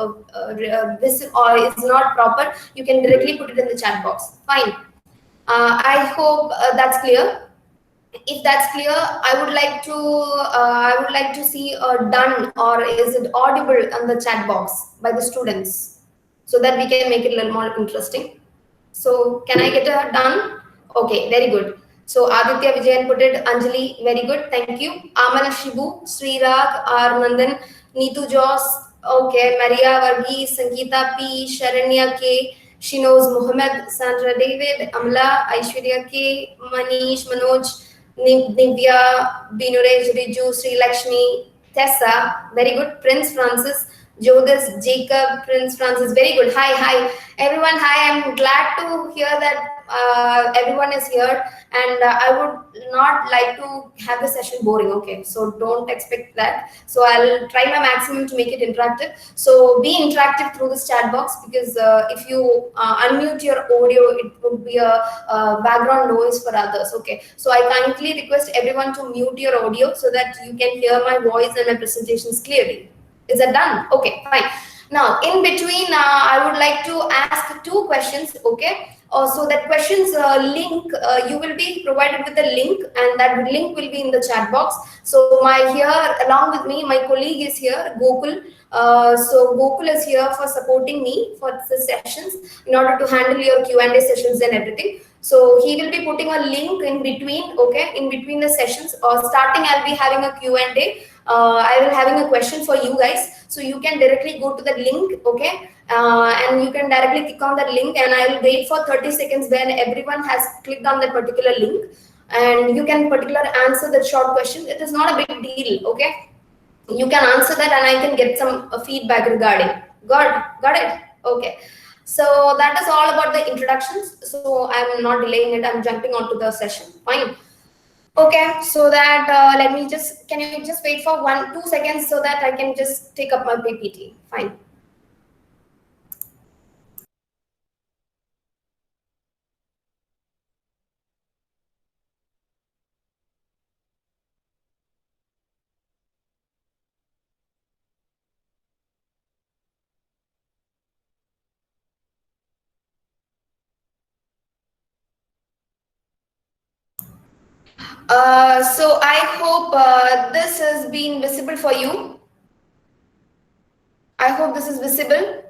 or is not proper, you can directly put it in the chat box. Fine. I hope that's clear. If that's clear, I would like to see a done or is it audible on the chat box by the students, so that we can make it a little more interesting. So can I get a done? Okay, very good. So Aditya Vijayan put it, Anjali, very good, thank you. Amal Shibu, Srirag, R. Nandan, Neetu Jos, okay, Maria Varghese, Sangeeta P, Sharanya K, she knows Muhammad, Sandra David, Amla, Aishwarya K, Manish, Manoj, Nivya, Binurej, Riju, Sri Lakshmi, Tessa, very good. Prince Francis, Jodis, Jacob, Prince Francis, very good. Hi, hi, everyone. Hi, I'm glad to hear that everyone is here, and I would not like to have the session boring. Okay, so don't expect that. So I'll try my maximum to make it interactive. So be interactive through this chat box, because if you unmute your audio, it would be a background noise for others. Okay, so I kindly request everyone to mute your audio so that you can hear my voice and my presentations clearly. Is that done? Okay, fine. Now, in between, I would like to ask two questions. Okay, so that questions link, you will be provided with a link, and that link will be in the chat box. So along with me, my colleague is here, Gokul. So Gokul is here for supporting me for the sessions in order to handle your Q&A sessions and everything. So he will be putting a link in between, okay, in between the sessions. Or starting, I'll be having a Q&A. I will having a question for you guys, so you can directly go to the link, okay, and you can directly click on that link, and I will wait for 30 seconds when everyone has clicked on that particular link, and you can particular answer the short question. It is not a big deal, okay. You can answer that, and I can get some feedback regarding. Got it? Okay. So that is all about the introductions. So I'm not delaying it. I'm jumping onto the session. Fine. Okay, so that can you just wait for 2 seconds so that I can just take up my PPT. Fine. So I hope this has been visible for you. I hope this is visible.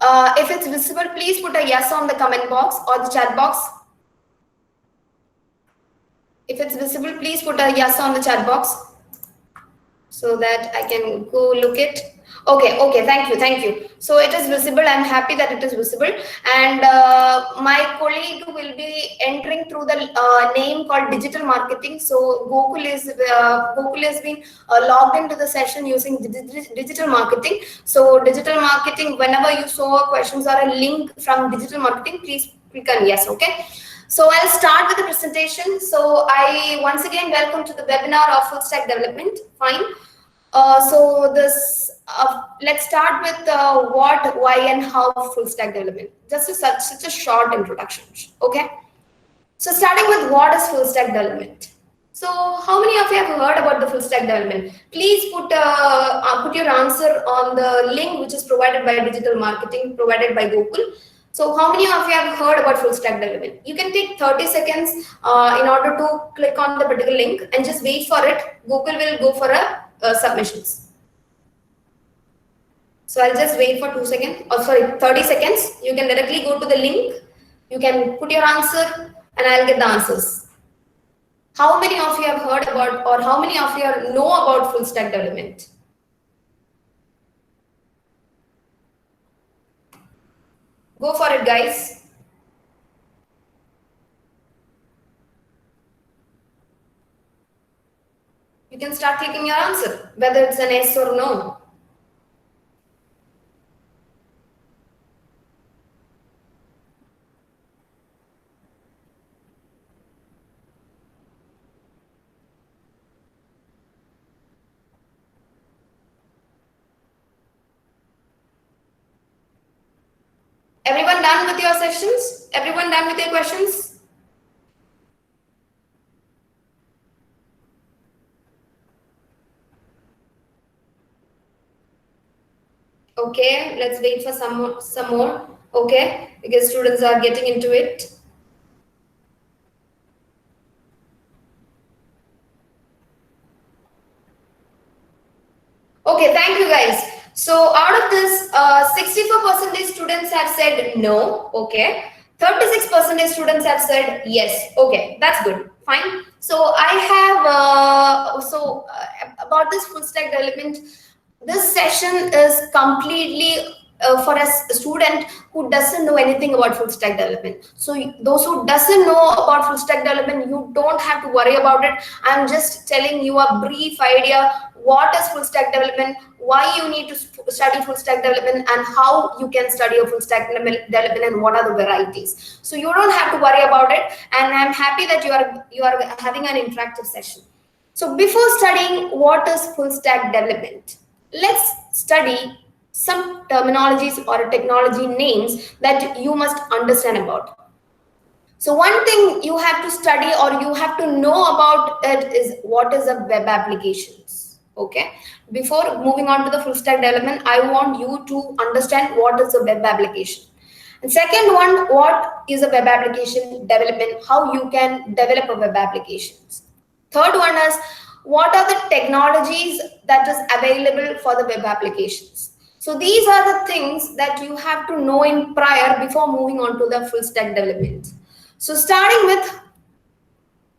If it's visible, please put a yes on the comment box or the chat box. If it's visible, please put a yes on the chat box so that I can go look it. Okay, thank you. So it is visible. I'm happy that it is visible. And my colleague will be entering through the name called digital marketing. So Gokul has been logged into the session using digital marketing. So digital marketing, whenever you saw questions or a link from digital marketing, please click on yes, okay. So I'll start with the presentation. So I once again welcome to the webinar of full stack development. Fine. Let's start with what, why, and how full stack development. Just such a short introduction. Okay. So starting with what is full stack development. So how many of you have heard about the full stack development? Please put your answer on the link which is provided by digital marketing, provided by Gokul. So how many of you have heard about full stack development? You can take 30 seconds in order to click on the particular link and just wait for it. Gokul will go for submissions. So I'll just wait for 2 seconds, 30 seconds. You can directly go to the link. You can put your answer and I'll get the answers. How many of you have heard about, or how many of you know about full stack development? Go for it, guys. You can start clicking your answer, whether it's an yes or no. Everyone done with your sessions? Everyone done with your questions? Okay, let's wait for some more. Okay, because students are getting into it. Okay, thank you guys. So out of this, 64% students have said no. Okay, 36% students have said yes. Okay, that's good. Fine. So I have about this full stack development. This session is completely for a student who doesn't know anything about full stack development. So those who doesn't know about full stack development, you don't have to worry about it. I'm just telling you a brief idea what is full stack development, why you need to study full stack development, and how you can study a full stack development, and what are the varieties. So you don't have to worry about it, and I'm happy that you are having an interactive session. So before studying what is full stack development, let's study some terminologies or technology names that you must understand about. So one thing you have to study or you have to know about it is what is a web applications. Okay. Before moving on to the full stack development, I want you to understand what is a web application. And second one, what is a web application development? How you can develop a web applications. Third one is what are the technologies that is available for the web applications. So these are the things that you have to know in prior before moving on to the full stack development. So starting with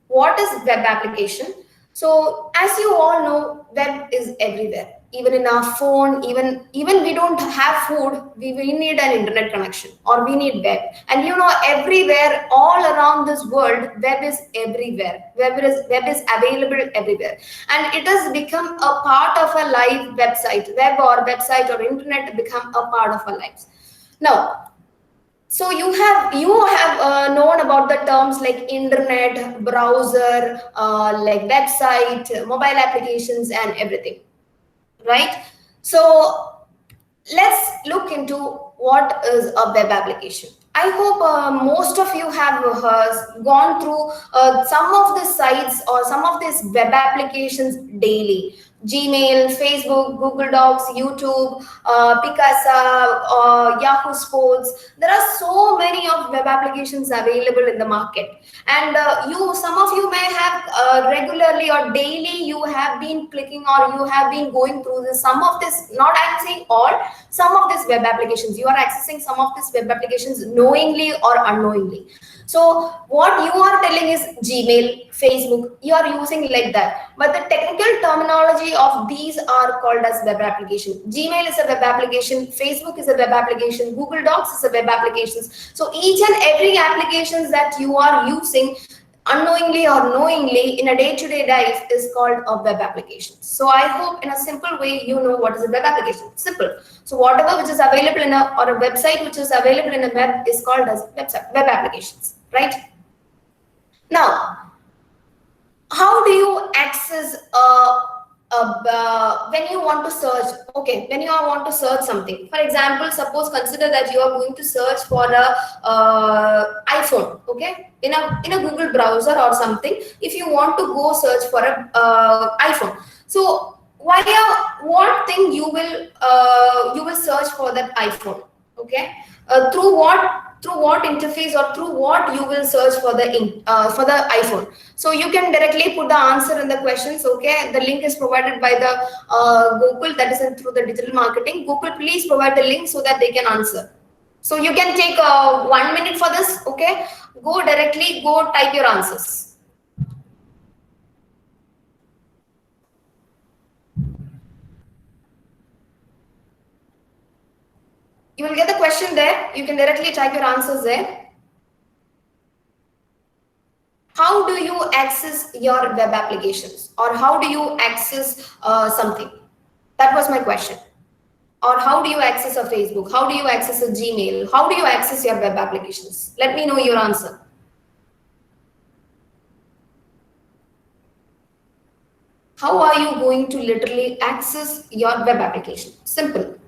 what is web application? So as you all know, web is everywhere. Even in our phone, even we don't have food, we need an internet connection or we need web. And you know, everywhere, all around this world, web is everywhere. Web is available everywhere. And it has become a part of a live website. Web or website or internet become a part of our lives. Now, so you have known about the terms like internet, browser, like website, mobile applications, and everything, right? So let's look into what is a web application. I hope most of you have gone through some of the sites or some of these web applications daily. Gmail, Facebook, Google Docs, YouTube, Picasa, Yahoo Sports. There are so many of web applications available in the market, and some of you may have regularly or daily you have been clicking or you have been going through this. Some of this, not I'm saying all, some of these web applications you are accessing some of these web applications knowingly or unknowingly. So what you are telling is Gmail, Facebook, you are using like that. But the technical terminology of these are called as web application. Gmail is a web application, Facebook is a web application, Google Docs is a web application. So each and every applications that you are using unknowingly or knowingly in a day-to-day life is called a web application. So I hope in a simple way you know what is a web application. Simple. So whatever which is available in a or a website which is available in a web is called as web applications, right? Now, how do you access when you want to search? Okay, when you want to search something, for example, suppose consider that you are going to search for a iPhone, okay, in a Google browser or something. If you want to go search for a iPhone, so what thing you will search for that iPhone, okay, through what interface or through what you will search for the iPhone. So you can directly put the answer in the questions. Okay, the link is provided by the Google, that is through the digital marketing. Google, please provide the link so that they can answer. So you can take 1 minute for this. Okay, go type your answers. You will get the question there. You can directly type your answers there. How do you access your web applications, or how do you access something? That was my question. Or how do you access a Facebook? How do you access a Gmail? How do you access your web applications? Let me know your answer. How are you going to literally access your web application? Simple.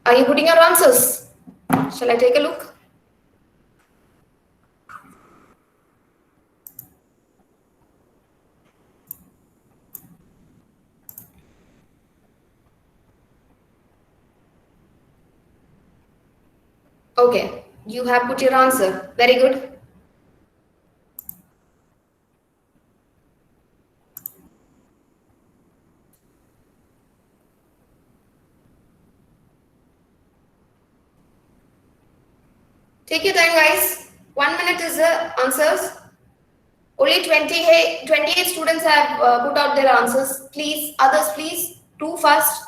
Are you putting your answers? Shall I take a look? Okay, you have put your answer. Very good. Take your time, guys. 1 minute is the answers. Only 28 students have put out their answers. Please, others, please, too fast.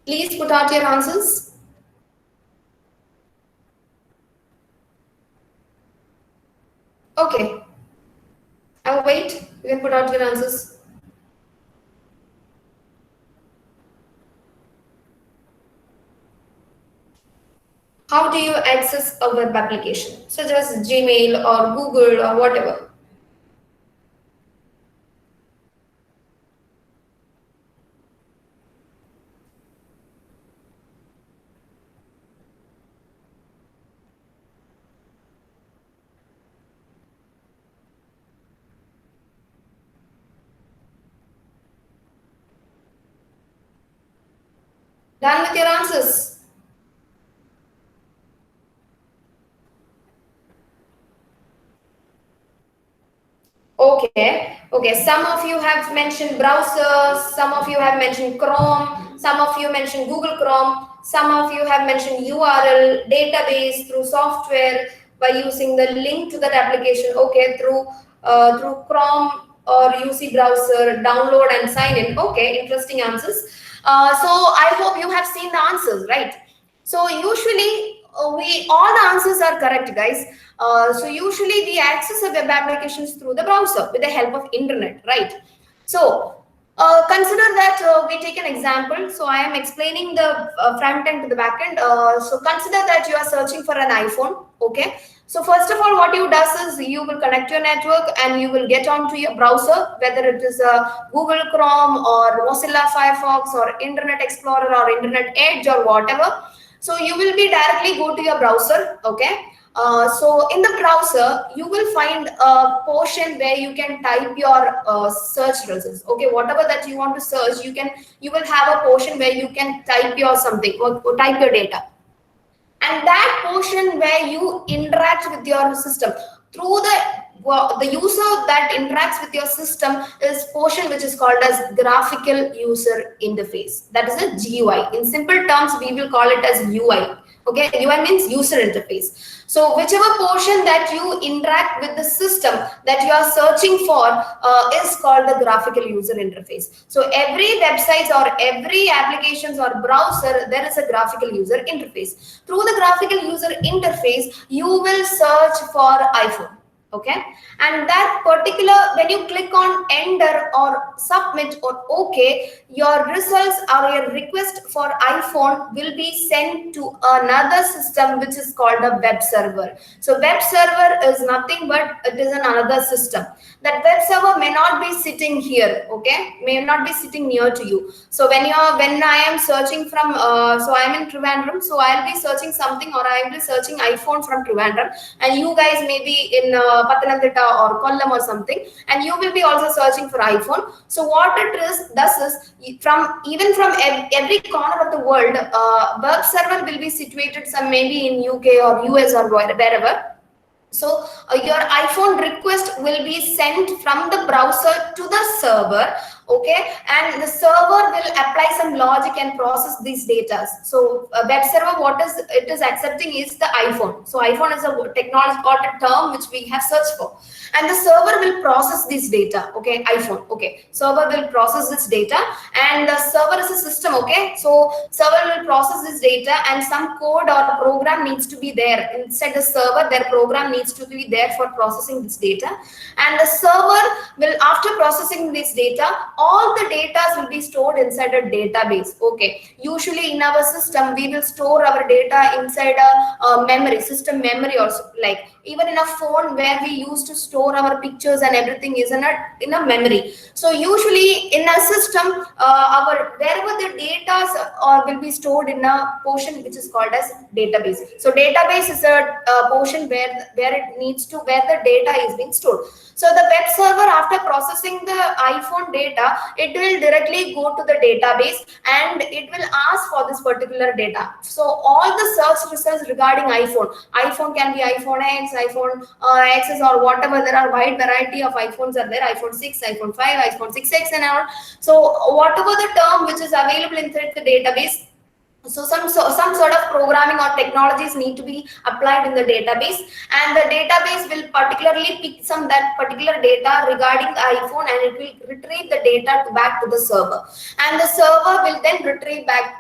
Please put out your answers. Okay. I will wait. You can put out your answers. How do you access a web application, such as Gmail or Google or whatever? Done with your answers? Okay. Some of you have mentioned browsers, some of you have mentioned Chrome, some of you mentioned Google Chrome, some of you have mentioned URL, database through software by using the link to that application, okay, through Chrome or UC browser, download and sign in. Okay, interesting answers. So I hope you have seen the answers, right? So usually we all the answers are correct, guys. So usually we access the web applications through the browser with the help of internet, right? So consider that we take an example. So I am explaining the front end to the back end. So consider that you are searching for an iPhone, okay? So first of all, what you does is you will connect your network and you will get onto your browser, whether it is Google Chrome or Mozilla Firefox or Internet Explorer or Internet Edge or whatever. So you will be directly go to your browser, okay? So in the browser, you will find a portion where you can type your search results. Okay, whatever that you want to search, you will have a portion where you can type your something or type your data. And that portion where you interact with your system through the user that interacts with your system is portion which is called as graphical user interface. That is a GUI. In simple terms, we will call it as UI. Okay, UI means user interface. So whichever portion that you interact with the system that you are searching for is called the graphical user interface. So every website or every applications or browser, there is a graphical user interface. Through the graphical user interface, you will search for iPhone. Okay, and that particular, when you click on enter or submit or okay, your results or your request for iPhone will be sent to another system which is called a web server. So web server is nothing but it is another system. That web server may not be sitting here, okay, may not be sitting near to you. So when I am searching from so I am in Trivandrum, so I'll be searching something or I will be searching iPhone from Trivandrum, and you guys may be in Pathanamthitta or Kollam or something, and you will be also searching for iPhone. So what it does is, even from every corner of the world, web server will be situated some maybe in UK or US or wherever. So your iPhone request will be sent from the browser to the server, okay, and the server will apply some logic and process these data. So web server, what is it is accepting is the iPhone. So iPhone is a technology or a term which we have searched for, and the server will process this data. Okay, iPhone. Okay, server will process this data, and the server is a system. Okay, so server will process this data, and some code or program needs to be there inside the server. Their program needs to be there for processing this data, and the server will, after processing this data, all the data will be stored inside a database. Okay, usually in our system we will store our data inside a memory, system memory also. Like even in a phone where we used to store our pictures and everything is in a memory. So usually in a system, our wherever the data will be stored in a portion which is called as database. So database is a portion where it needs to, where the data is being stored. So the web server, after processing the iPhone data, it will directly go to the database and it will ask for this particular data. So all the search results regarding iPhone can be iPhone X, iPhone XS or whatever. There are wide variety of iPhones are there, iPhone 6, iPhone 5, iPhone 6X and all. So whatever the term which is available inside the database, so some sort of programming or technologies need to be applied in the database, and the database will particularly pick that particular data regarding the iPhone, and it will retrieve the data back to the server, and the server will then retrieve back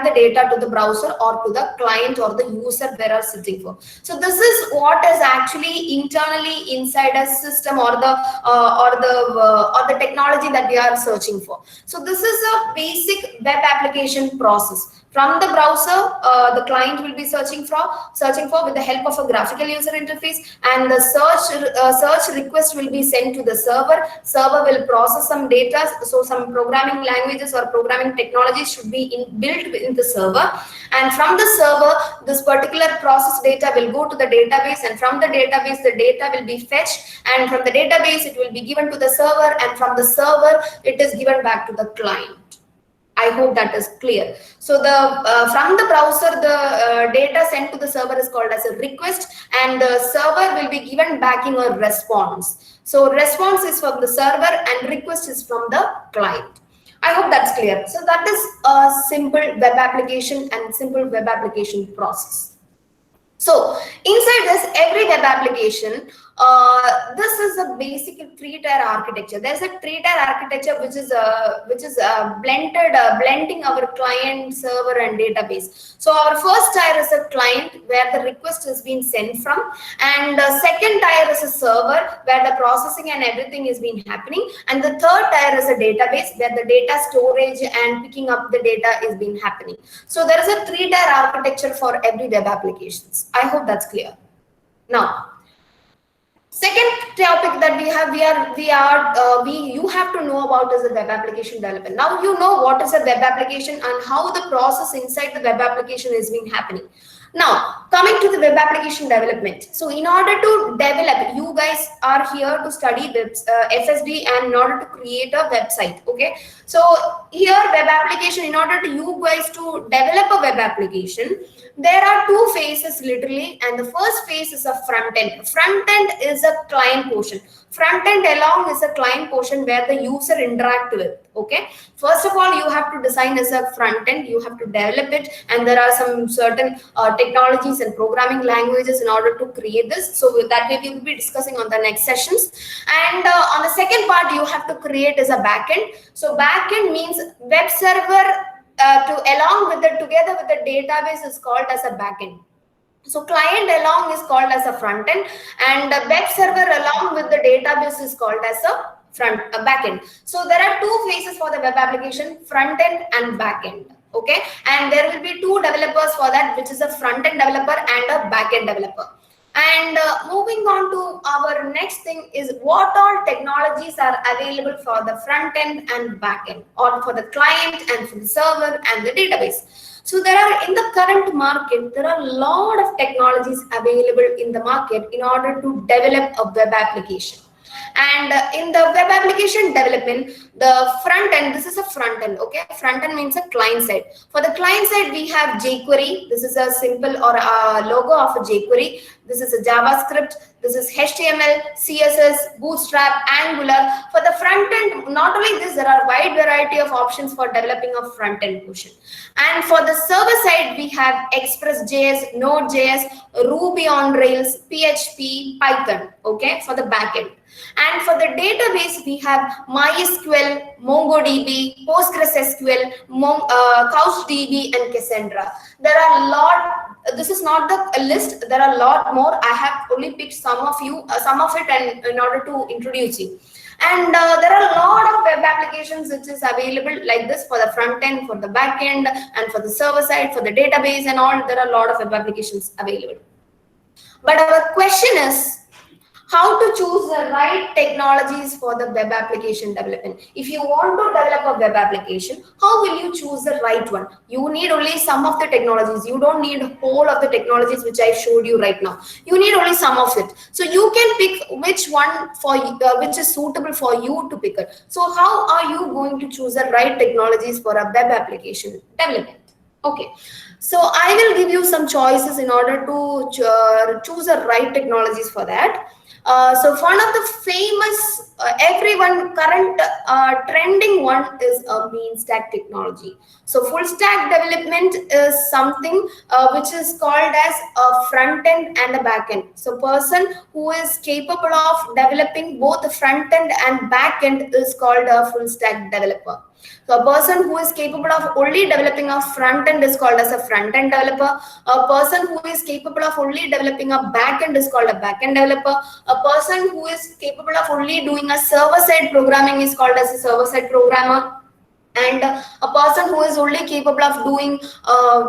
the data to the browser or to the client or the user they are sitting for. So this is what is actually internally inside a system or the technology that we are searching for. So this is a basic web application process. From the browser, the client will be searching for with the help of a graphical user interface, and the search request will be sent to the server. Server will process some data, so some programming languages or programming technologies should be built in the server, and from the server, this particular process data will go to the database, and from the database, the data will be fetched, and from the database, it will be given to the server, and from the server, it is given back to the client. I hope that is clear. So the from the browser, the data sent to the server is called as a request, and the server will be given back in a response. So response is from the server and request is from the client. I hope that's clear. So that is a simple web application and simple web application process. So inside this, every web application, this is a basic three-tier architecture. There's a three-tier architecture which is blending our client, server, and database. So our first tier is a client where the request is being sent from, and the second tier is a server where the processing and everything is being happening, and the third tier is a database where the data storage and picking up the data is being happening. So there is a three-tier architecture for every web applications. I hope that's clear. Now, second topic that you have to know about is the web application development. Now you know what is a web application and how the process inside the web application is being happening. Now, coming to the web application development. So in order to develop, you guys are here to study FSD and in order to create a website. Okay. So here web application, in order to you guys to develop a web application, there are two phases literally, and the first phase is a front end. Front end is a client portion. Front end along is a client portion where the user interact with. Okay. First of all, you have to design as a front end. You have to develop it, and there are some certain technologies and programming languages in order to create this. So that we will be discussing on the next sessions. And on the second part, you have to create as a backend. So backend means web server together with the database is called as a backend. So client along is called as a front end, and the web server along with the database is called as a backend. So there are two phases for the web application: front end and back end. Okay, and there will be two developers for that, which is a front end developer and a back end developer. And moving on to our next thing is what all technologies are available for the front end and back end, or for the client and for the server and the database. So there are, in the current market, there are a lot of technologies available in the market in order to develop a web application. And in the web application development, the front end, this is a front end. Okay, front end means a client side. For the client side, we have jQuery. This is a simple or a logo of a jQuery. This is a JavaScript. This is HTML, CSS, Bootstrap, Angular. For the front end, not only this, there are wide variety of options for developing a front end portion. And for the server side, we have Express.js, Node.js, Ruby on Rails, PHP, Python. Okay, for the back end. And for the database, we have MySQL, MongoDB, PostgreSQL, CouchDB, and Cassandra. There are a lot. This is not the list. There are a lot more. I have only picked some of it, and in order to introduce you. And there are a lot of web applications which is available like this for the front end, for the back end, and for the server side, for the database and all. There are a lot of web applications available. But our question is, how to choose the right technologies for the web application development. If you want to develop a web application, how will you choose the right one? You need only some of the technologies. You don't need whole of the technologies which I showed you right now. You need only some of it. So you can pick which one for which is suitable for you to pick it. So how are you going to choose the right technologies for a web application development? Okay, so I will give you some choices in order to choose the right technologies for that. So one of the famous, everyone current trending one is a mean stack technology. So full stack development is something which is called as a front end and a back end. So person who is capable of developing both the front end and back end is called a full stack developer. So a person who is capable of only developing a front end is called as a front end developer. A person who is capable of only developing a back end is called a back end developer. A person who is capable of only doing a server side programming is called as a server side programmer. And a person who is only capable of doing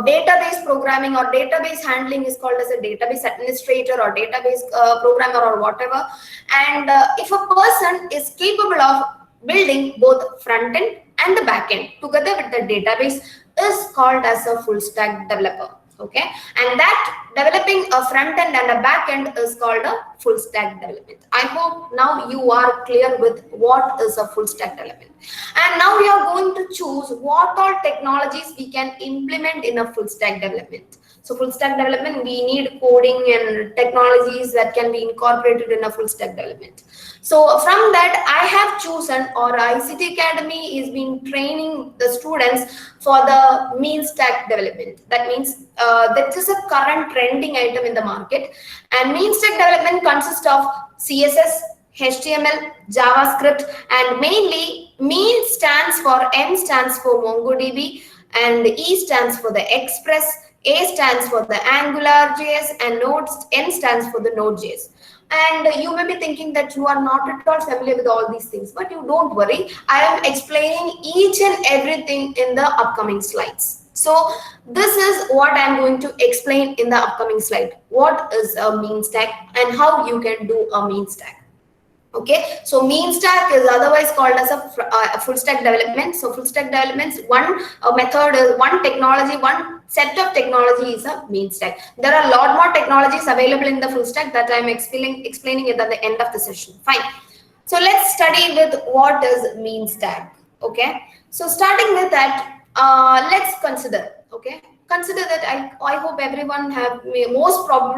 database programming or database handling is called as a database administrator or database programmer or whatever. And if a person is capable of building both front end and the back end together with the database is called as a full stack developer. Okay, and that developing a front end and a back end is called a full stack development. I hope now you are clear with what is a full stack development. And now we are going to choose what all technologies we can implement in a full stack development. So full stack development, we need coding and technologies that can be incorporated in a full stack development. So from that, I have chosen, or ICT Academy is been training the students for the mean stack development. That means that is a current trending item in the market. And mean stack development consists of CSS, HTML, JavaScript, and mainly mean stands for M stands for MongoDB, and E stands for the Express, A stands for the AngularJS, and N stands for the Node.js. And you may be thinking that you are not at all familiar with all these things, but you don't worry. I am explaining each and everything in the upcoming slides. So this is what I am going to explain in the upcoming slide. What is a mean stack and how you can do a mean stack. Okay, so mean stack is otherwise called as a full stack development. So full stack developments, one method is one technology, one set of technology is a mean stack. There are a lot more technologies available in the full stack that I am explaining it at the end of the session. Fine. So let's study with what is mean stack. Okay, so starting with that, let's consider. Okay, consider that I hope everyone have most of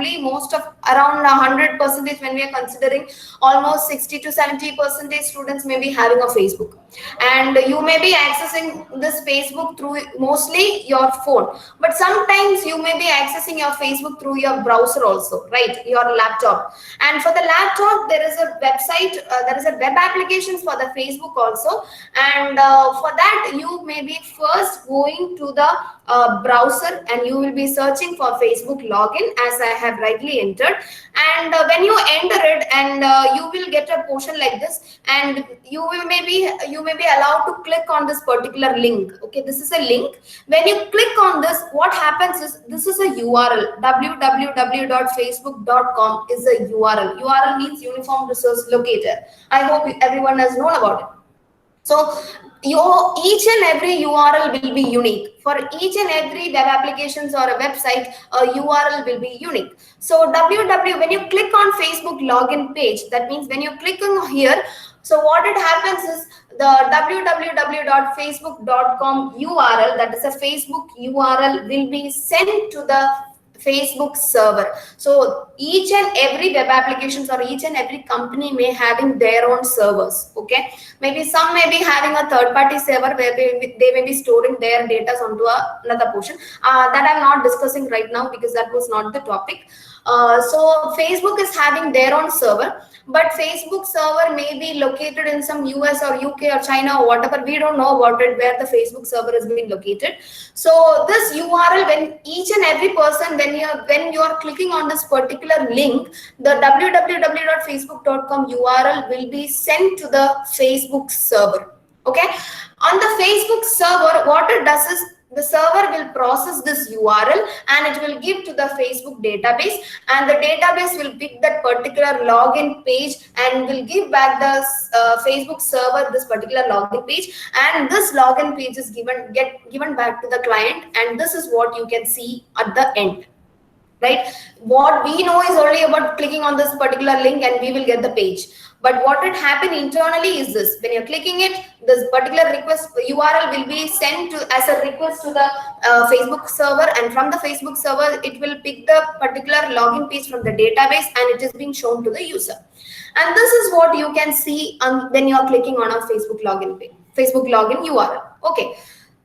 around 100% when we are considering almost 60 to 70% students may be having a Facebook, and you may be accessing this Facebook through mostly your phone, but sometimes you may be accessing your Facebook through your browser also, right, your laptop. And for the laptop there is a website, there is a web applications for the Facebook also, and for that you may be first going to the browser and you will be searching for Facebook login as I have rightly entered. And when you enter it, and you will get a portion like this, and you may be allowed to click on this particular link. Okay, this is a link. When you click on this, what happens is this is a URL. www.facebook.com is a URL. URL means Uniform Resource Locator. I hope everyone has known about it. So each and every URL will be unique. For each and every web applications or a website, a URL will be unique. So when you click on Facebook login page, that means when you click on here, so what it happens is the www.facebook.com URL, that is a Facebook URL, will be sent to the Facebook server. So each and every web applications or each and every company may having their own servers. Okay, maybe some may be having a third-party server where they may be storing their data onto another portion that I'm not discussing right now because that was not the topic. So Facebook is having their own server, but Facebook server may be located in some US or UK or China or whatever. We don't know about it, where the Facebook server has been located. So this URL, when each and every person, when you are clicking on this particular link, the www.facebook.com URL will be sent to the Facebook server. Okay, on the Facebook server, what it does is the server will process this URL and it will give to the Facebook database, and the database will pick that particular login page and will give back the Facebook server this particular login page, and this login page is given back to the client, and this is what you can see at the end. Right, what we know is only about clicking on this particular link and we will get the page, but what would happen internally is this: when you're clicking it, this particular request URL will be sent to as a request to the Facebook server, and from the Facebook server it will pick the particular login page from the database and it is being shown to the user. And this is what you can see when you are clicking on a Facebook login page, Facebook login URL. Okay,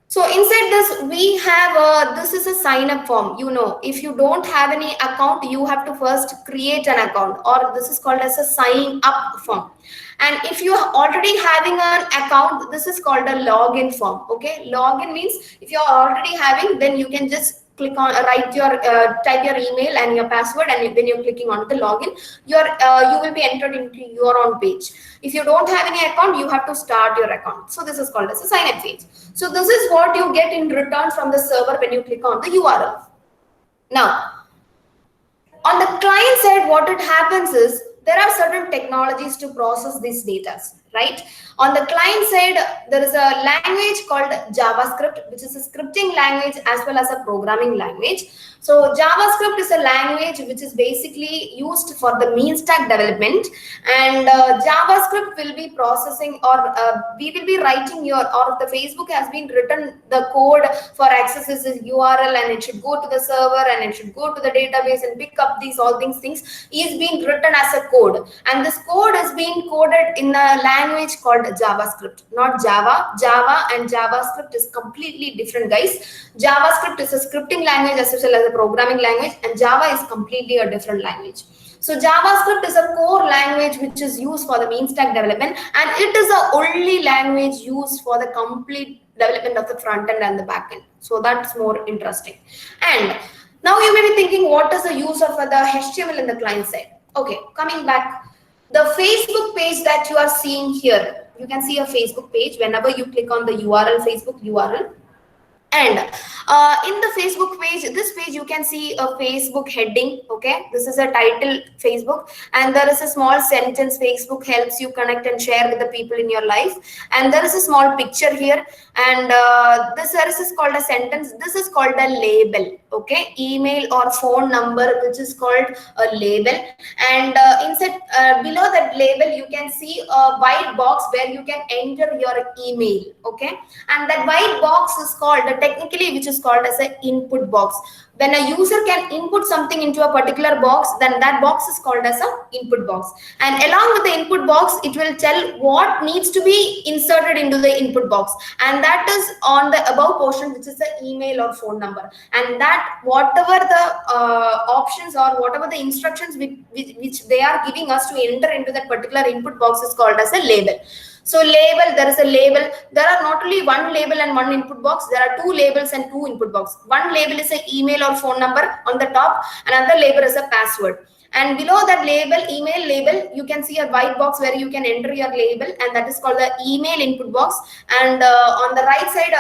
so inside this, we have, this is a sign up form. You know, if you don't have any account, you have to first create an account, or this is called as a sign up form. And if you are already having an account, this is called a login form. Okay, login means if you are already having, then you can just click on type your email and your password, and when you're clicking on the login, you will be entered into your own page. If you don't have any account, you have to start your account. So this is called as a sign up page. So this is what you get in return from the server when you click on the URL. Now, on the client side, what it happens is there are certain technologies to process these data, right? On the client side, there is a language called JavaScript, which is a scripting language as well as a programming language. So JavaScript is a language which is basically used for the mean stack development, and JavaScript will be processing, or we will be writing or the Facebook has been written the code for accesses this URL, and it should go to the server and it should go to the database and pick up all these things is being written as a code, and this code is being coded in a language called JavaScript, not Java. Java and JavaScript is completely different, guys. JavaScript is a scripting language as well as a programming language, and Java is completely a different language. So JavaScript is a core language which is used for the mean stack development, and it is the only language used for the complete development of the front end and the back end. So that's more interesting. And now you may be thinking, what is the use of the HTML in the client side? Okay, coming back, the Facebook page that you are seeing here, you can see a Facebook page whenever you click on the URL, Facebook URL. And in the Facebook page, this page you can see a Facebook heading. Okay, this is a title Facebook, and there is a small sentence: Facebook helps you connect and share with the people in your life. And there is a small picture here, and this is called a sentence. This is called a label. Okay, email or phone number, which is called a label. And inside below that label, you can see a white box where you can enter your email. Okay, and that white box is called technically, which is called as an input box. When a user can input something into a particular box, then that box is called as an input box. And along with the input box, it will tell what needs to be inserted into the input box, and that is on the above portion, which is the email or phone number. And that whatever the options or whatever the instructions which they are giving us to enter into that particular input box is called as a label. So label, there is a label. There are not only one label and one input box. There are two labels and two input box. One label is an email or phone number on the top. Another label is a password. And below that label, email label, you can see a white box where you can enter your label, and that is called the email input box. And on the right side,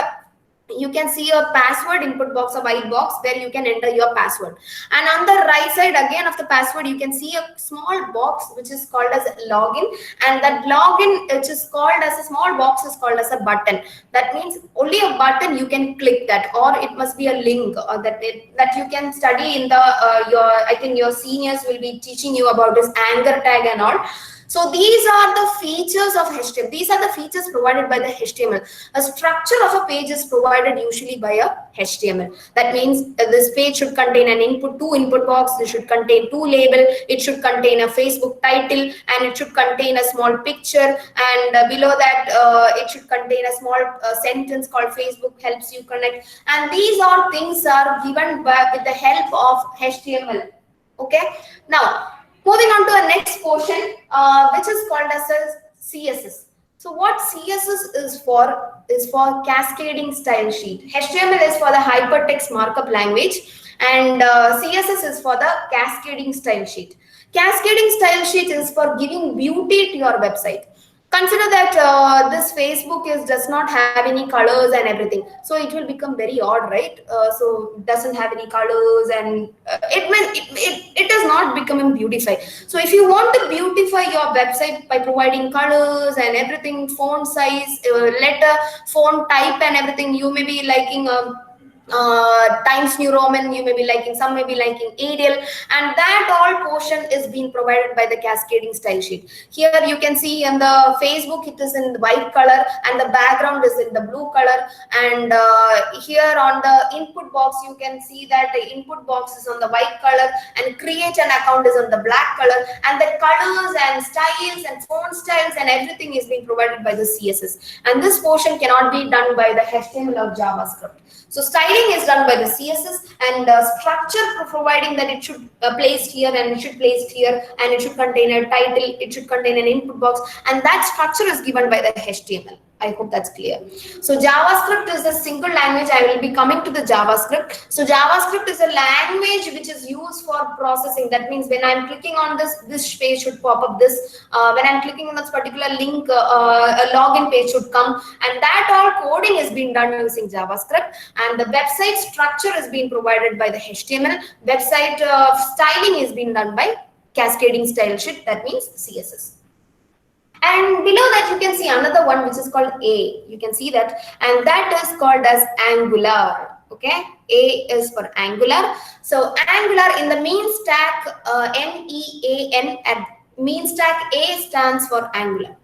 you can see a password input box, a white box where you can enter your password. And on the right side again of the password, you can see a small box which is called as login, and that login, which is called as a small box, is called as a button. That means only a button you can click that, or it must be a link, or that you can study in the I think your seniors will be teaching you about this anchor tag and all. So these are the features of HTML. These are the features provided by the HTML. A structure of a page is provided usually by a HTML. That means this page should contain an input, two input box. It should contain two label. It should contain a Facebook title, and it should contain a small picture. And below that, it should contain a small sentence called Facebook helps you connect. And these all things are given with the help of HTML. Okay. Now, moving on to the next portion, which is called as a CSS. So what CSS is for cascading style sheet. HTML is for the hypertext markup language, and CSS is for the cascading style sheet. Cascading style sheet is for giving beauty to your website. Consider that this Facebook does not have any colors and everything, so it will become very odd, right? So it doesn't have any colors, and it is not becoming beautified. So if you want to beautify your website by providing colors and everything, font size, letter, font type and everything, you may be liking Times New Roman, you may be liking, some may be liking Arial, and that all portion is being provided by the cascading style sheet. Here you can see in the Facebook it is in the white color and the background is in the blue color, and here on the input box you can see that the input box is on the white color and create an account is on the black color, and the colors and styles and font styles and everything is being provided by the CSS, and this portion cannot be done by the HTML or JavaScript. So styling is done by the CSS, and structure providing that it should placed here and it should placed here, and it should contain a title, it should contain an input box, and that structure is given by the HTML. I hope that's clear. So JavaScript is a single language. I will be coming to the JavaScript. So JavaScript is a language which is used for processing. That means when I'm clicking on this page should pop up this. When I'm clicking on this particular link, a login page should come, and that all coding is being done using JavaScript. And the website structure is being provided by the HTML. Website styling is being done by cascading style sheet. That means CSS. And below that you can see another one which is called A. You can see that, and that is called as Angular. Okay, A is for Angular. So Angular in the mean stack, MEAN, at mean stack A stands for Angular.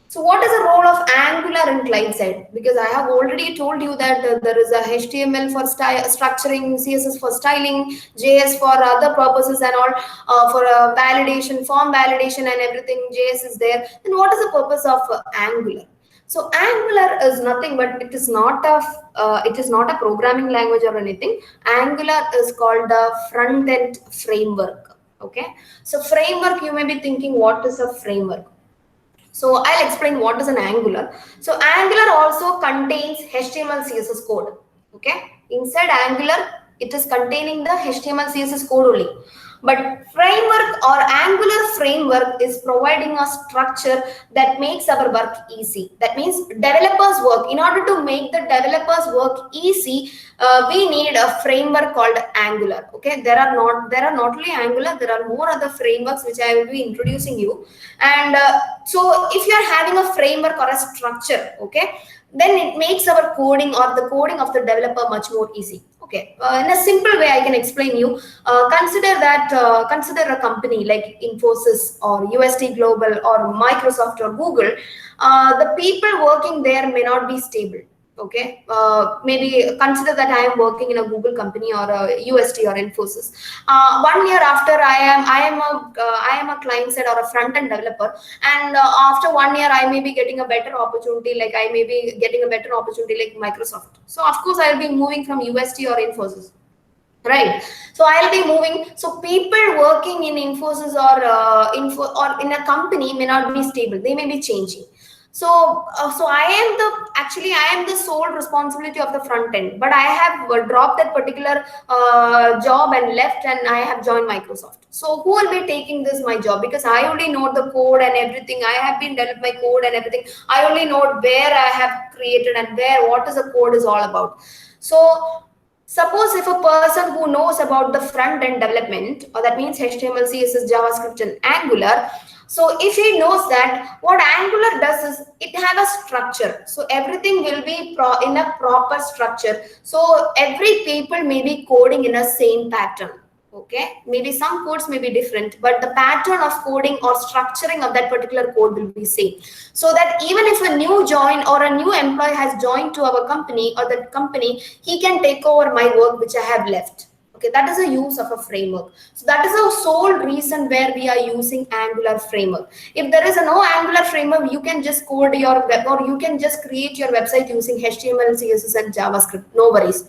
So what is the role of Angular in client side? Because I have already told you that there is a HTML for structuring, CSS for styling, JS for other purposes and all, for validation, form validation and everything, JS is there. Then what is the purpose of Angular? So Angular is nothing but it is not a programming language or anything. Angular is called a front-end framework. Okay, so framework, you may be thinking, what is a framework? So I'll explain what is an Angular. So Angular also contains HTML CSS code. Okay, inside Angular it is containing the HTML CSS code only. But framework or Angular framework is providing a structure that makes our work easy. That means developers work. In order to make the developers work easy, we need a framework called Angular. Okay, there are not only Angular, there are more other frameworks which I will be introducing you. And so if you are having a framework or a structure, okay, then it makes our coding or the coding of the developer much more easy. Okay, in a simple way I can explain you. Consider a company like Infosys or UST Global or Microsoft or Google. The people working there may not be stable. Okay, maybe consider that I am working in a Google company or a UST or Infosys. 1 year after I am a client side or a front end developer, and after 1 year I may be getting a better opportunity, like I may be getting a better opportunity like Microsoft. So of course I'll be moving from UST or Infosys. Right, so I'll be moving. So people working in Infosys or in a company may not be stable. They may be changing. So I am the sole responsibility of the front end, but I have dropped that particular job and left, and I have joined Microsoft. So who will be taking my job? Because I only know the code and everything. I have been developed my code and everything. I only know where I have created and what is the code is all about. So suppose if a person who knows about the front end development, or that means HTML, CSS, JavaScript, and Angular. So if he knows that, what Angular does is it have a structure. So everything will be in a proper structure. So every people may be coding in a same pattern. Okay, maybe some codes may be different, but the pattern of coding or structuring of that particular code will be same. So that even if a new join or a new employee has joined to our company or that company, he can take over my work which I have left. Okay, that is a use of a framework. So that is the sole reason where we are using Angular framework. If there is no Angular framework, you can just code your web, or you can just create your website using HTML, CSS, and JavaScript. No worries.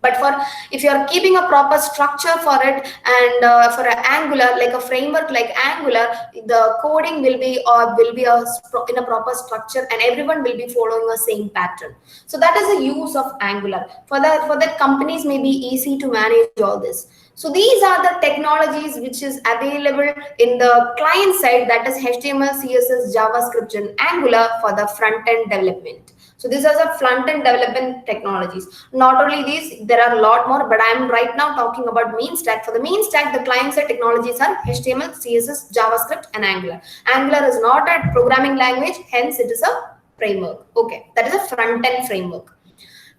But for if you are keeping a proper structure for it, and for an Angular, like a framework like Angular, the coding will be in a proper structure, and everyone will be following a same pattern. So that is the use of Angular. For that companies may be easy to manage all this. So these are the technologies which is available in the client side, that is HTML, CSS, JavaScript, and Angular for the front end development. So these are the front end development technologies. Not only these, there are a lot more, but I am right now talking about mean stack. For the mean stack, the client side technologies are HTML, CSS, JavaScript, and Angular. Angular is not a programming language, hence it is a framework. Okay, that is a front end framework.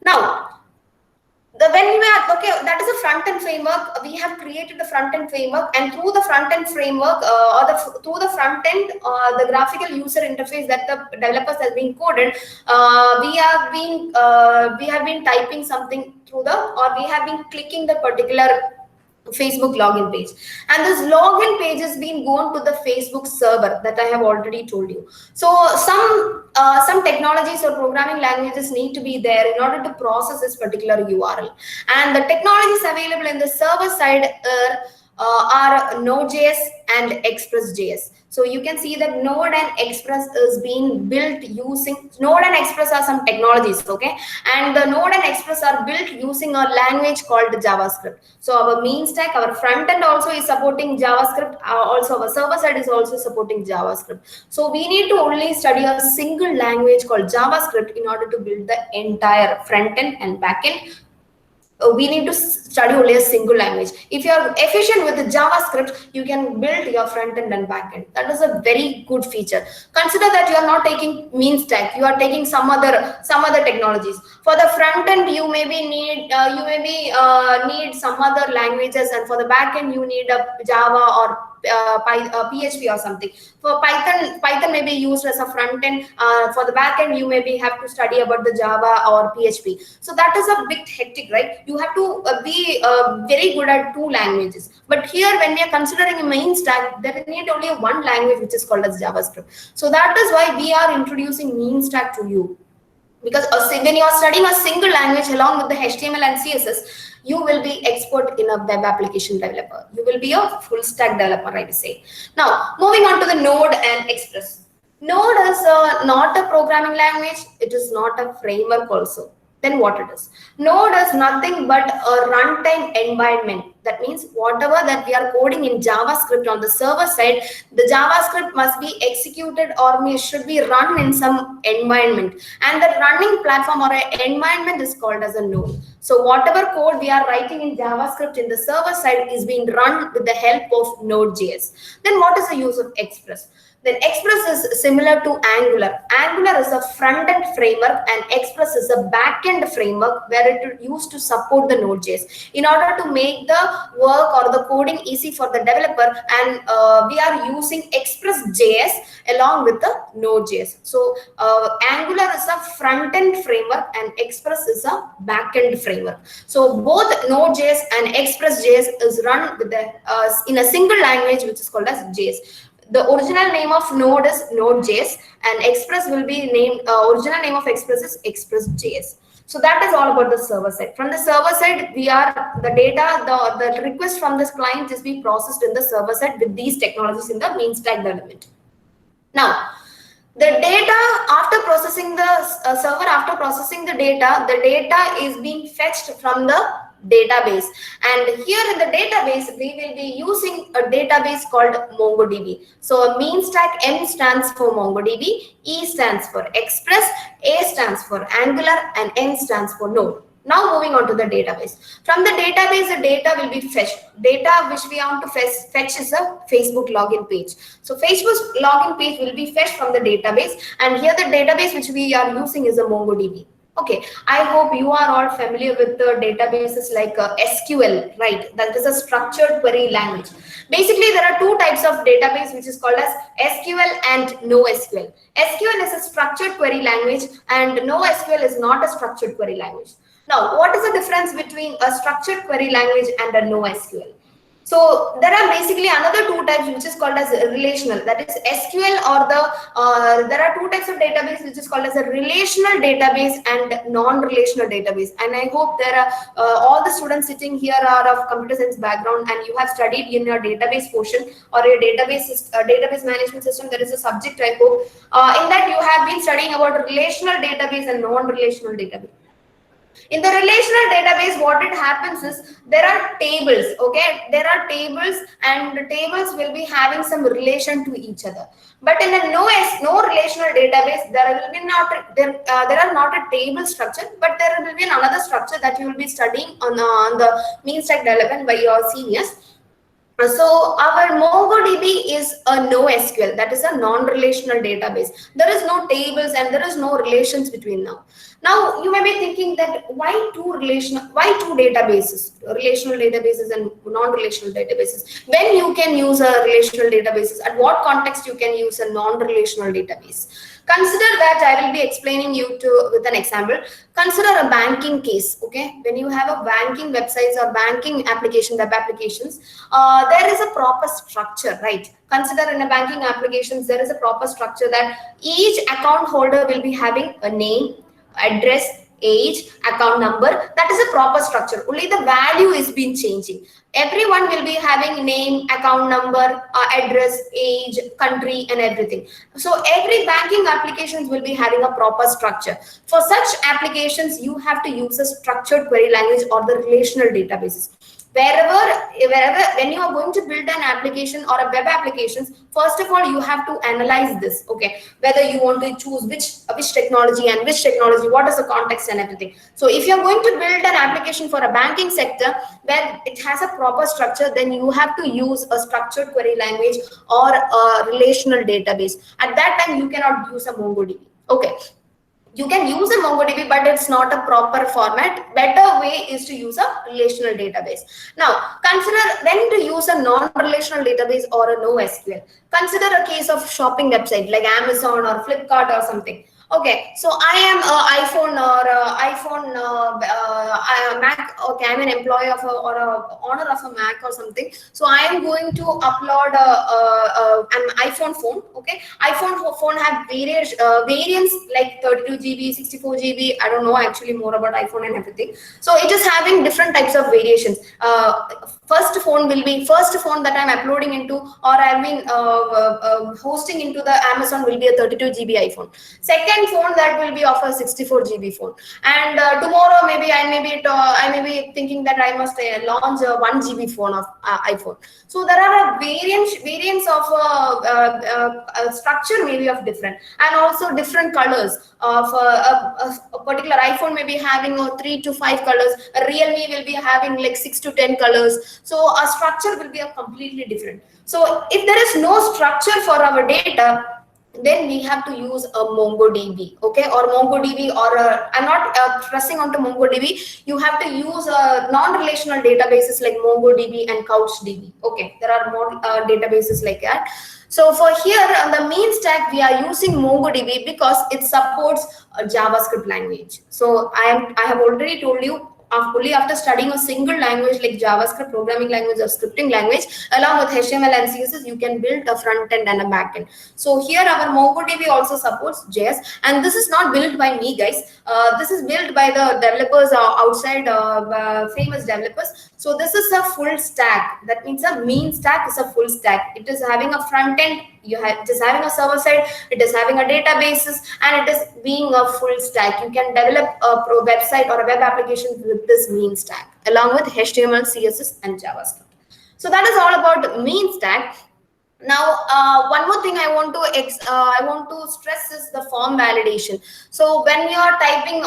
Now, that is a front end framework. We have created the front end framework, and through the front end framework, through the front end, the graphical user interface that the developers has been coded, we have been typing something through we have been clicking the particular Facebook login page, and this login page has been going to the Facebook server that I have already told you. So some technologies or programming languages need to be there in order to process this particular URL, and the technologies available in the server side are Node.js and Express.js. So you can see that Node and Express is being built using Node and Express are some technologies, okay? And the Node and Express are built using a language called JavaScript. So our main stack, our front end also is supporting JavaScript. Also our server side is also supporting JavaScript. So we need to only study a single language called JavaScript in order to build the entire front end and back end. We need to study only a single language. If you are efficient with the JavaScript, you can build your front end and back end. That is a very good feature. Consider that you are not taking mean stack, you are taking some other technologies. For the front end, you maybe need need some other languages, and for the back end, you need a Java or PHP or something. For Python may be used as a front end. For the back end, you maybe have to study about the Java or PHP. So that is a bit hectic, right? You have to be very good at two languages. But here, when we are considering a main stack, there need only one language, which is called as JavaScript. So that is why we are introducing mean stack to you. Because when you are studying a single language along with the HTML and CSS, you will be expert in a web application developer. You will be a full stack developer, I would say. Now, moving on to the Node and Express. Node is not a programming language. It is not a framework also. Then what it is? Node is nothing but a runtime environment. That means whatever that we are coding in JavaScript on the server side, the JavaScript must be executed or should be run in some environment. And the running platform or an environment is called as a node. So whatever code we are writing in JavaScript in the server side is being run with the help of Node.js. Then what is the use of Express? Then Express is similar to Angular. Angular is a front-end framework and Express is a back-end framework where it is used to support the Node.js. In order to make the work or the coding easy for the developer, and we are using Express.js along with the Node.js. So Angular is a front-end framework and Express is a back-end framework. So both Node.js and Express.js is run with the, in a single language which is called as JS. The original name of Node is Node.js and Express will be named, original name of Express is Express.js. So that is all about the server side. From the server side, we are the data, the request from this client is being processed in the server side with these technologies in the main stack development. Now, the data after processing the server, after processing the data is being fetched from the database, and here in the database we will be using a database called MongoDB. So mean stack, M stands for MongoDB, E stands for Express, A stands for Angular, and N stands for Node. Now moving on to the database. From the database, the data will be fetched. Data which we want to fetch is a Facebook login page. So Facebook's login page will be fetched from the database, and here the database which we are using is a MongoDB. Okay, I hope you are all familiar with the databases like SQL, right? That is a structured query language. Basically, there are two types of database which is called as SQL and NoSQL. SQL is a structured query language and NoSQL is not a structured query language. Now, what is the difference between a structured query language and a NoSQL? So there are basically another two types which is called as relational, that is SQL, or there are two types of database which is called as a relational database and non-relational database. And I hope there are all the students sitting here are of computer science background, and you have studied in your database portion or your database management system. There is a subject, I hope, in that you have been studying about relational database and non-relational database. In the relational database, what it happens is there are tables. Okay, there are tables, and the tables will be having some relation to each other. But in a no relational database, there will be there are not a table structure, but there will be another structure that you will be studying on the mean-stack development by your seniors. So our MongoDB is a NoSQL, that is a non-relational database. There is no tables and there is no relations between now. Now you may be thinking that why two databases, relational databases and non-relational databases, when you can use a relational databases, at what context you can use a non-relational database. Consider that I will be explaining you with an example. Consider a banking case. Okay, when you have a banking websites or banking application, web applications, there is a proper structure, right? Consider in a banking applications, there is a proper structure that each account holder will be having a name, address, age, account number. That is a proper structure. Only the value is been changing. Everyone will be having name, account number, address, age, country, and everything. So every banking applications will be having a proper structure. For such applications, you have to use a structured query language or the relational databases. Wherever, when you are going to build an application or a web applications, first of all, you have to analyze this. Okay, whether you want to choose which technology and which technology, what is the context and everything. So if you're going to build an application for a banking sector where it has a proper structure, then you have to use a structured query language or a relational database. At that time, you cannot use a MongoDB. Okay. You can use a MongoDB, but it's not a proper format. Better way is to use a relational database. Now, consider when to use a non-relational database or a NoSQL. Consider a case of shopping website like Amazon or Flipkart or something. Okay, so I am an iPhone Mac. Okay, I'm an employee of or a owner of a Mac or something. So I am going to upload an iPhone phone. Okay, iPhone phone have variants like 32 GB, 64 GB. I don't know actually more about iPhone and everything. So it is having different types of variations. First phone that I'm uploading into or I've been hosting into the Amazon will be a 32 GB iPhone. Second phone that will be of a 64 GB phone, and tomorrow maybe I may be thinking that I must launch a 1 GB phone of iPhone. So there are variants of structure maybe of different, and also different colors of a particular iPhone may be having 3 to 5 colors. A Realme will be having like 6 to 10 colors. So our structure will be a completely different. So if there is no structure for our data, then we have to use a MongoDB, okay, or MongoDB, or I'm not pressing onto MongoDB. You have to use non-relational databases like MongoDB and CouchDB. Okay, there are more databases like that. So for here on the mean stack, we are using MongoDB because it supports a JavaScript language. So I have already told you, only after studying a single language like JavaScript, programming language or scripting language, along with HTML and CSS, you can build a front end and a back end. So here our MongoDB also supports JS, and this is not built by me, guys. This is built by the developers outside, famous developers. So this is a full stack. That means a mean stack is a full stack. It is having a front end. It is having a server side, it is having a databases, and it is being a full stack. You can develop a website or a web application with this mean stack, along with HTML, CSS, and JavaScript. So that is all about mean stack. Now, one more thing I want to stress is the form validation. So when you are typing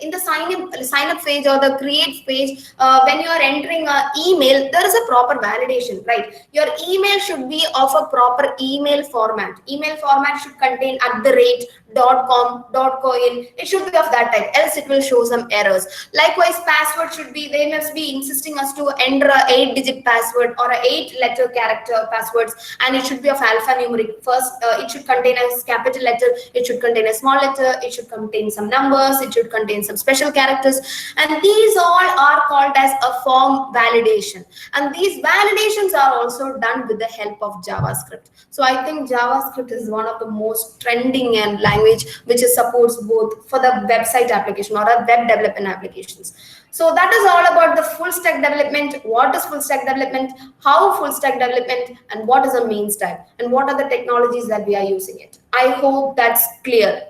in the sign up page or the create page, when you are entering an email, there is a proper validation, right? Your email should be of a proper email format. Email format should contain @ .com, .coin. It should be of that type, else it will show some errors. Likewise, password should be, they must be insisting us to enter a 8-digit password or a 8-letter character passwords, and it should be of alphanumeric. First, it should contain a capital letter, it should contain a small letter, it should contain some numbers, it should contain some special characters, and these all are called as a form validation. And these validations are also done with the help of JavaScript. So I think JavaScript is one of the most trending and language which is supports both for the website application or a web development applications. So that is all about the full stack development. What is full stack development, how full stack development, and what is a main stack, and what are the technologies that we are using it. I hope that's clear.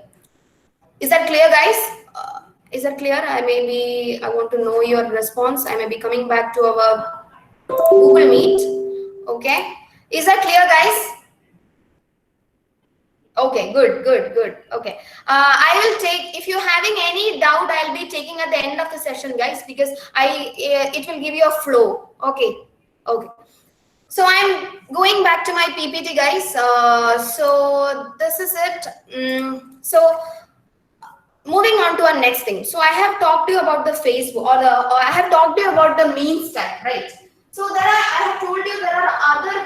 Is that clear, guys? Is that clear? I want to know your response. I may be coming back to our Google Meet. Okay. Is that clear, guys? Okay, good. Okay. I will take, if you're having any doubt, I'll be taking at the end of the session, guys, because it will give you a flow. Okay. So I'm going back to my PPT, guys. So this is it. So moving on to our next thing. So I have talked to you about the Facebook, or I have talked to you about the mean stack, right? So I have told you there are other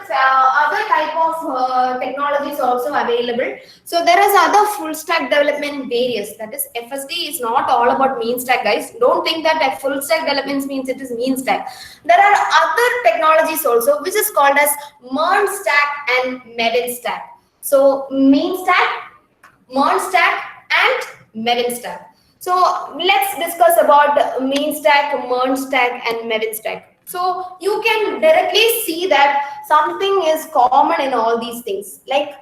type of technologies also available. So there is other full stack development various. That is, FSD is not all about mean stack, guys. Don't think that a full stack development means it is mean stack. There are other technologies also, which is called as MERN stack and MEDIN stack. So mean stack, MERN stack, and MEDIN stack. So let's discuss about mean stack, MERN stack, and MEDIN stack. So you can directly see that something is common in all these things, like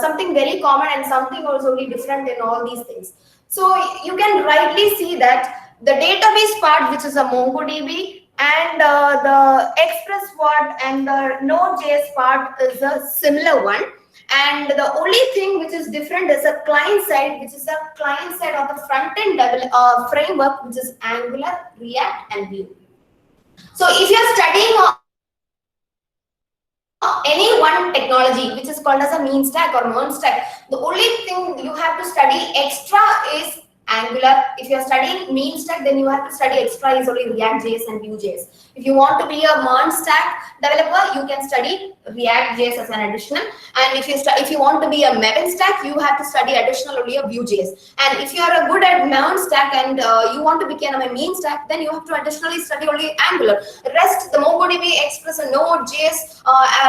something very common and something also really different in all these things. So you can rightly see that the database part, which is a MongoDB, and the Express part and the Node.js part is a similar one. And the only thing which is different is a client side, which is a client side of the front end framework, which is Angular, React, and Vue. So if you are studying any one technology which is called as a mean stack or MERN stack, the only thing you have to study extra is Angular. If you are studying mean stack, then you have to study extra is only React.js and Vue.js. If you want to be a MERN stack developer, you can study React.js as an additional. And if you want to be a MEDIN stack, you have to study additional only a Vue.js. And if you are good at MERN stack and you want to become a mean stack, then you have to additionally study only Angular. The rest, the MongoDB, Express, and Node.js,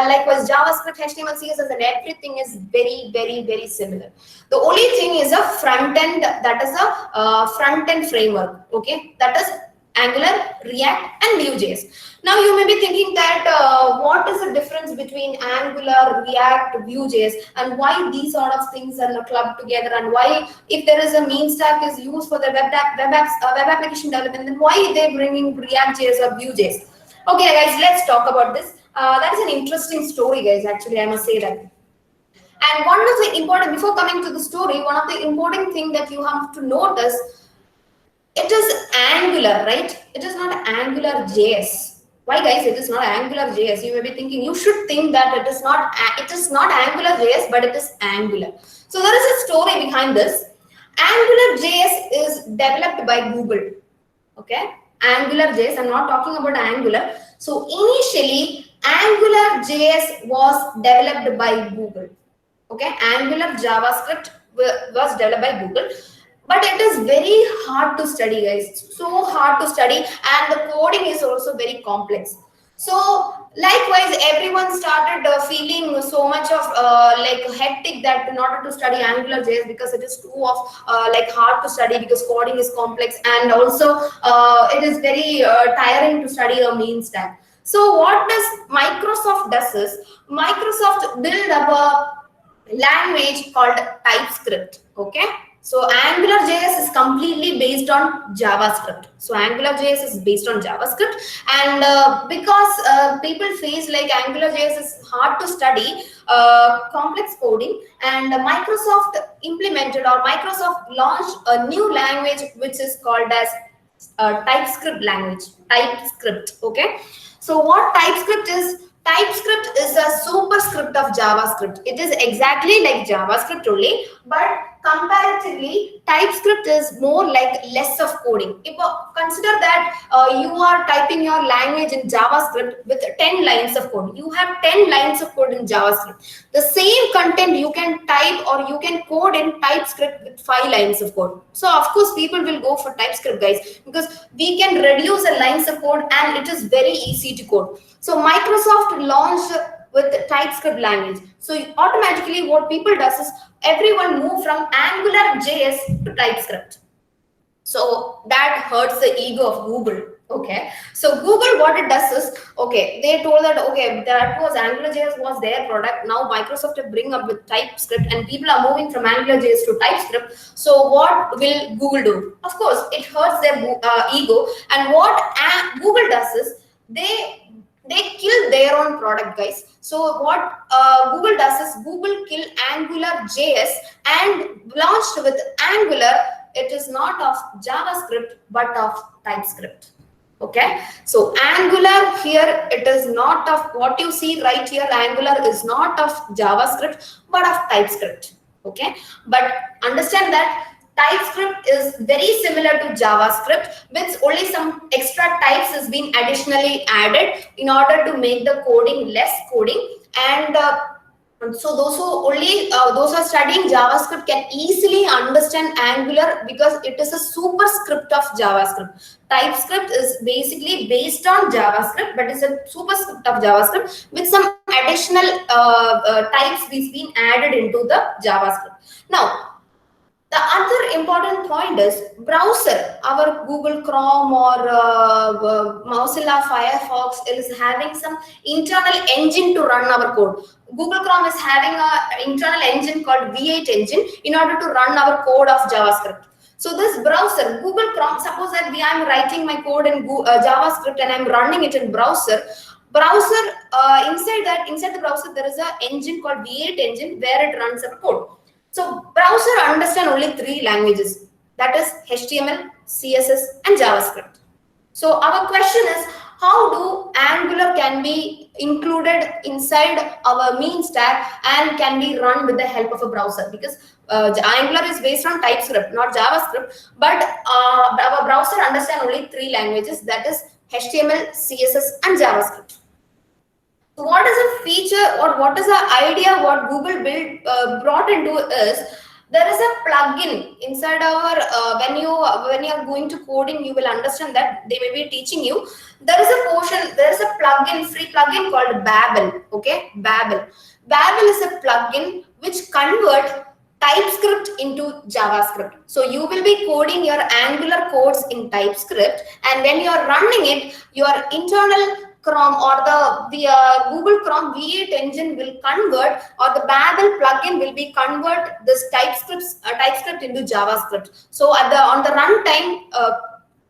likewise JavaScript, HTML, CSS, and everything is very similar. The only thing is a front end, that is a front end framework. Okay, that is Angular, React, and Vue.js. Now you may be thinking that what is the difference between Angular, React, Vue.js, and why these sort of things are clubbed together, and why, if there is a mean stack is used for the web application development, then why they bringing React.js or Vue.js? Okay, guys, let's talk about this. That is an interesting story, guys. Actually, I must say that. And one of the important, before coming to the story, one of the important thing that you have to notice, it is Angular, right? It is not Angular JS. Why, guys? It is not Angular JS. You may be thinking, you should think that it is not Angular JS, but it is Angular. So there is a story behind this. Angular JS is developed by Google. Okay, Angular JS. I'm not talking about Angular. So initially, Angular JS was developed by Google. Okay, Angular JavaScript was developed by Google, but it is very hard to study, guys. So hard to study, and the coding is also very complex. So likewise, everyone started feeling so much of like hectic that in order to study Angular JS, because it is too like hard to study, because coding is complex, and also it is very tiring to study a mean stack. So what does Microsoft does is, Microsoft build up a language called TypeScript. Okay, so Angular JS is completely based on JavaScript. So Angular JS is based on JavaScript, and because people face like Angular JS is hard to study, complex coding, and Microsoft implemented, or Microsoft launched a new language which is called as TypeScript language. TypeScript. Okay, so what TypeScript is? TypeScript is a superscript of JavaScript. It is exactly like JavaScript only, but comparatively, TypeScript is more like less of coding. If consider that you are typing your language in JavaScript with 10 lines of code. You have 10 lines of code in JavaScript. The same content you can type or you can code in TypeScript with 5 lines of code. So of course, people will go for TypeScript, guys, because we can reduce the lines of code and it is very easy to code. So Microsoft launched with the TypeScript language. So automatically what people does is everyone move from Angular JS to TypeScript. So that hurts the ego of Google. Okay, so Google, what it does is, okay, they told that, okay, that was AngularJS was their product. Now Microsoft will bring up with TypeScript and people are moving from AngularJS to TypeScript. So what will Google do? Of course, it hurts their ego. And what Google does is they kill their own product, guys. So what Google does is Google kill AngularJS and launched with Angular. It is not of JavaScript but of TypeScript. Okay, so Angular here, it is not of what you see right here. Angular is not of JavaScript but of TypeScript. Okay, but understand that TypeScript is very similar to JavaScript, with only some extra types has been additionally added in order to make the coding less coding. And so those who only those who are studying JavaScript can easily understand Angular because it is a superscript of JavaScript. TypeScript is basically based on JavaScript, but it's a superscript of JavaScript with some additional types which been added into the JavaScript. Now, the other important point is browser. Our Google Chrome or Mozilla Firefox is having some internal engine to run our code. Google Chrome is having an internal engine called V8 engine in order to run our code of JavaScript. So this browser, Google Chrome, suppose that I am writing my code in JavaScript and I am running it in browser. Inside the browser there is an engine called V8 engine where it runs our code. So browser understand only 3 languages, that is HTML, CSS and JavaScript. So our question is, how do Angular can be included inside our main stack and can be run with the help of a browser? Because Angular is based on TypeScript, not JavaScript, but our browser understand only 3 languages, that is HTML, CSS and JavaScript. So what is a feature or what is the idea what Google brought into is, there is a plugin inside our when you are going to coding, you will understand that they may be teaching you. There is a portion, there is a plugin, free plugin called Babel. Okay, Babel is a plugin which convert TypeScript into JavaScript. So you will be coding your Angular codes in TypeScript, and when you are running it, your internal Chrome or the Google Chrome V8 engine will convert, or the Babel plugin will be convert this TypeScript into JavaScript. So on the runtime,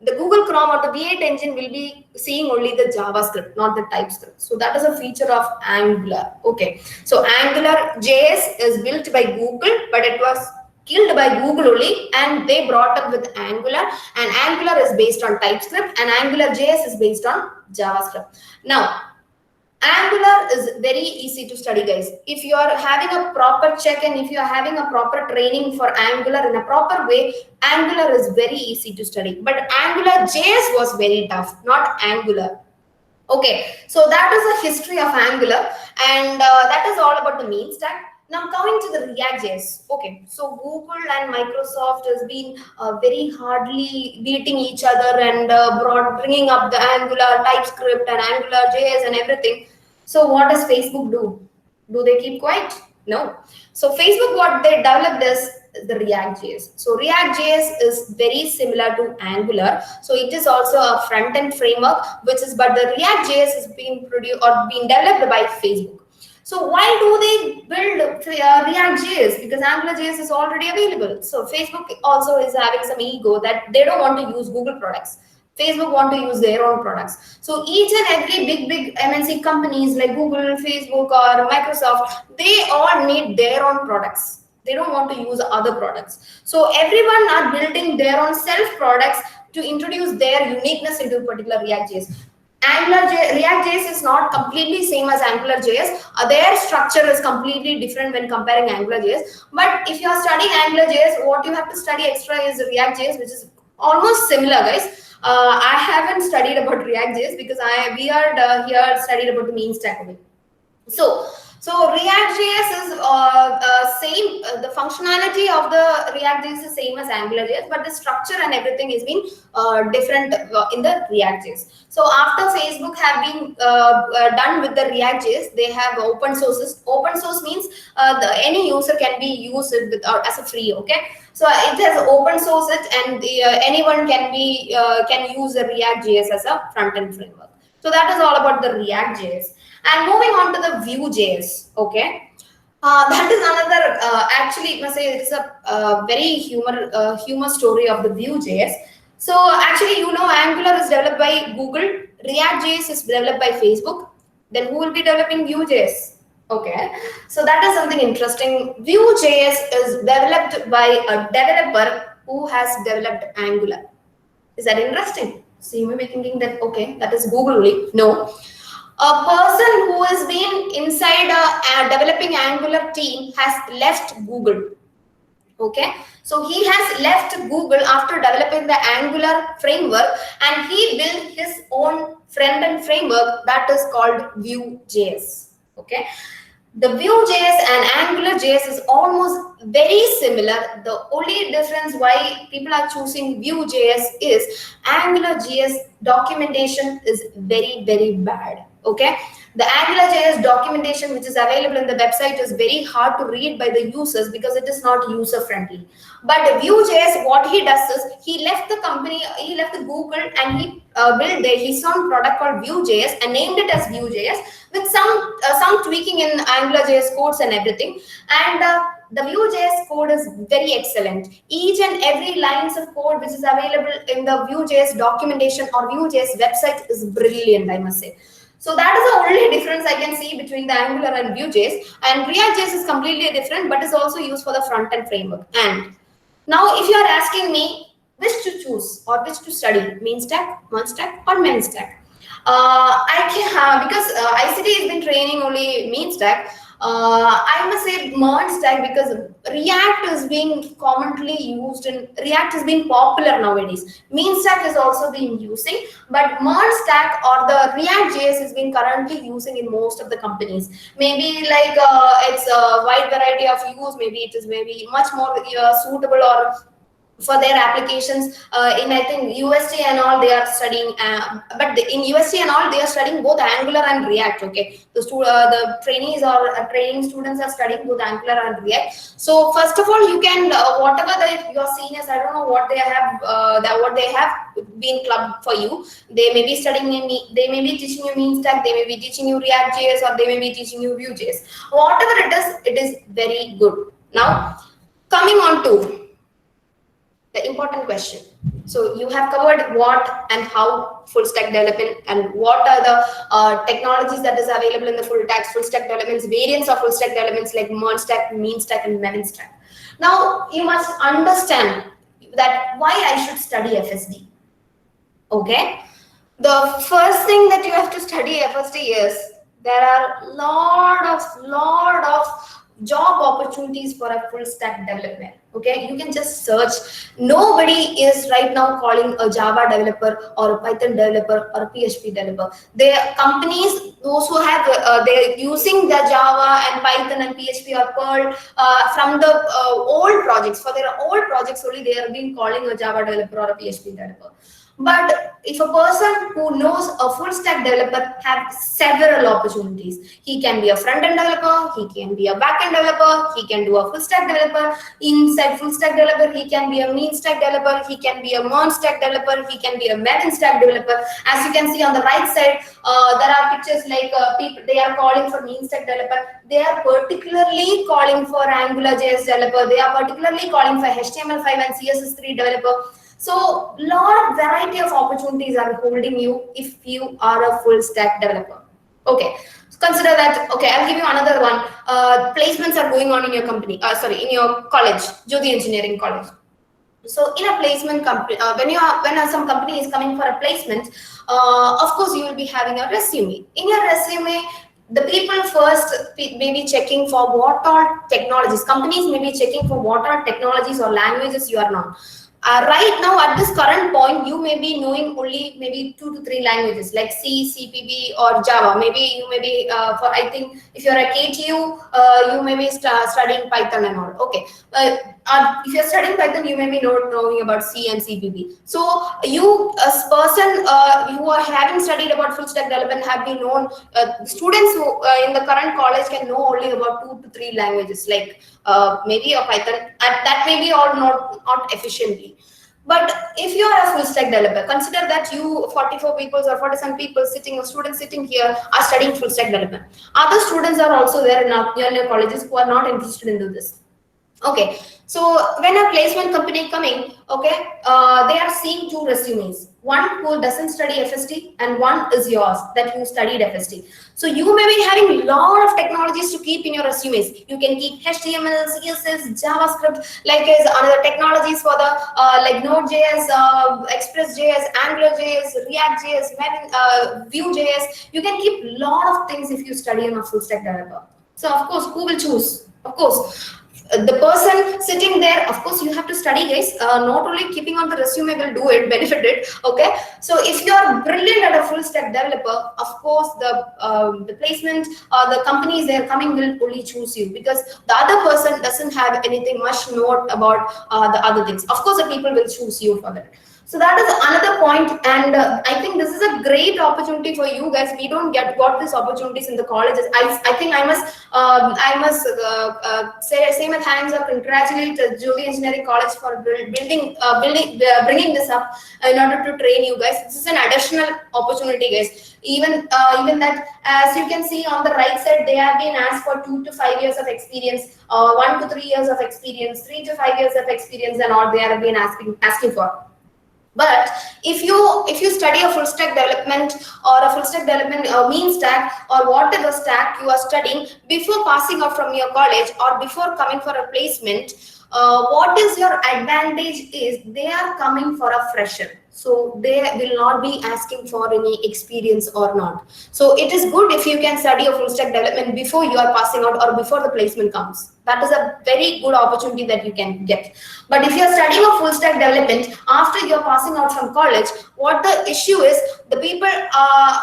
the Google Chrome or the V8 engine will be seeing only the JavaScript, not the TypeScript. So that is a feature of Angular. Okay, so Angular JS is built by Google, but it was killed by Google only, and they brought up with Angular, and Angular is based on TypeScript and Angular JS is based on JavaScript. Now, Angular is very easy to study, guys. If you are having a proper check and if you are having a proper training for Angular in a proper way, Angular is very easy to study. But Angular JS was very tough, not Angular. Okay, so that is the history of Angular, and that is all about the main stack. Now coming to the React.js. Okay, so Google and Microsoft has been very hardly beating each other and bringing up the Angular, TypeScript and Angular JS and everything. So what does Facebook do? Do they keep quiet? No. So Facebook, what they developed is the React.js. So React.js is very similar to Angular. So it is also a front-end framework, but the React.js is being produced or being developed by Facebook. So why do they build React.js? Because AngularJS is already available. So Facebook also is having some ego that they don't want to use Google products. Facebook want to use their own products. So each and every big MNC companies like Google, Facebook or Microsoft, they all need their own products. They don't want to use other products. So everyone are building their own self products to introduce their uniqueness into particular React.js. React.js is not completely same as AngularJS. Their structure is completely different when comparing AngularJS. But if you are studying AngularJS, what you have to study extra is React.js, which is almost similar, guys. I haven't studied about React.js because we are here studied about the mean stack of it. So React.js is same. The functionality of the React.js is same as AngularJS, but the structure and everything is been different in the React.js. So after Facebook have been done with the React.js, they have open sources. Open source means any user can be used it with, as a free. Okay, so it has open source it, and anyone can use the React.js as a front end framework. So that is all about the React.js. And moving on to the Vue.js, okay. That is another, actually, I must say it's a very humor story of the Vue.js. So actually, Angular is developed by Google, React.js is developed by Facebook. Then who will be developing Vue.js? Okay, so that is something interesting. Vue.js is developed by a developer who has developed Angular. Is that interesting? So you may be thinking that, okay, that is Google only. No. A person who has been inside a developing Angular team has left Google. Okay, so he has left Google after developing the Angular framework, and he built his own front-end framework that is called Vue.js. Okay, the Vue.js and AngularJS is almost very similar. The only difference why people are choosing Vue.js is AngularJS documentation is very, very bad. Okay, the AngularJS documentation which is available in the website is very hard to read by the users because it is not user friendly. But Vue.js, what he does is he left the company, he left the Google, and he built his own product called Vue.js and named it as Vue.js with some tweaking in AngularJS codes and everything. And the Vue.js code is very excellent. Each and every lines of code which is available in the Vue.js documentation or Vue.js website is brilliant, I must say. So that is the only difference I can see between the Angular and Vue.js. And React.js is completely different, but is also used for the front-end framework. And now, if you are asking me which to choose or which to study, mean stack, merge stack, or men stack, I can because ICT has been training only mean stack. I must say merge stack because React is being commonly used and React is being popular nowadays. Mean stack is also being using, but merge stack or the React.js is being currently using in most of the companies. Maybe like it's a wide variety of use. Maybe it is maybe much more suitable or for their applications in I think UST and all they are studying, but in UST and all they are studying both Angular and React. Okay, the trainees or training students are studying both Angular and React. So first of all, you can whatever your seniors, I don't know what they have what they have been clubbed for you. They may be studying they may be teaching you mean stack, they may be teaching you React.js, or they may be teaching you Vue.js. Whatever it is very good. Now coming on to the important question. So you have covered what and how full stack development and what are the technologies that is available in the full stack developments, variants of full stack developments like merge stack, mean stack, and men stack. Now you must understand that why I should study FSD. Okay, the first thing that you have to study FSD is there are lot of job opportunities for a full stack development. Okay, you can just search. Nobody is right now calling a Java developer or a Python developer or a PHP developer. Their companies, those who have they're using the Java and Python and PHP or Perl from the old projects. For their old projects only, they are being calling a Java developer or a PHP developer. But if a person who knows a full stack developer have several opportunities. He can be a front end developer, he can be a back end developer, he can do a full stack developer. Inside full stack developer, he can be a mean stack developer, he can be a merge stack developer, he can be a meta stack developer. As you can see on the right side, there are pictures like people, they are calling for mean stack developer. They are particularly calling for AngularJS developer. They are particularly calling for HTML5 and CSS3 developer. So, lot of variety of opportunities are holding you if you are a full stack developer. Okay, so consider that. Okay, I'll give you another one. Placements are going on in your company. In your college, Jyoti Engineering College. So in a placement company, when some company is coming for a placement, of course you will be having a resume. In your resume, the people first may be checking for what all technologies. Companies may be checking for what all technologies or languages you are not. Right now, at this current point, you may be knowing only maybe 2 to 3 languages like C, CPP, or Java. Maybe you may be for, I think if you're a KTU, you may be studying Python and all. Okay, if you're studying Python, you may be not knowing about C and CPP. So you, as person who are having studied about full stack development, have been known. Students who in the current college can know only about 2 to 3 languages, like maybe a Python. That may be all not efficiently. But if you are a full stack developer, consider that you 44 people or 47 people sitting, students sitting here are studying full stack development. Other students are also there in our colleges who are not interested in this. Okay, so when a placement company coming, okay, they are seeing 2 resumes. One who doesn't study FST and one is yours that you studied FST. So you may be having a lot of technologies to keep in your resumes. You can keep HTML, CSS, JavaScript, like as another technologies for the like Node.js, Express.js, Angular.js, React.js, Vue.js. You can keep a lot of things if you study on a full stack developer. So of course, who will choose? Of course, the person sitting there, of course you have to study, guys. Not only keeping on the resume will do it, benefit it. Okay, so if you are brilliant at a full stack developer, of course the placement, the companies they are coming will only choose you, because the other person doesn't have anything much know about the other things. Of course the people will choose you for that. So that is another point, and I think this is a great opportunity for you guys. We don't got these opportunities in the colleges. I think I must say my thanks or congratulate Julie Engineering College for bringing this up in order to train you guys. This is an additional opportunity, guys. Even that, as you can see on the right side, they have been asked for 2 to 5 years of experience, 1 to 3 years of experience, 3 to 5 years of experience, and all they have been asking for. But if you study a full stack development or a full stack development mean stack or whatever stack you are studying before passing out from your college or before coming for a placement, what is your advantage is they are coming for a fresher. So they will not be asking for any experience or not. So it is good if you can study a full stack development before you are passing out or before the placement comes. That is a very good opportunity that you can get. But if you are studying a full stack development after you are passing out from college, what the issue is, the people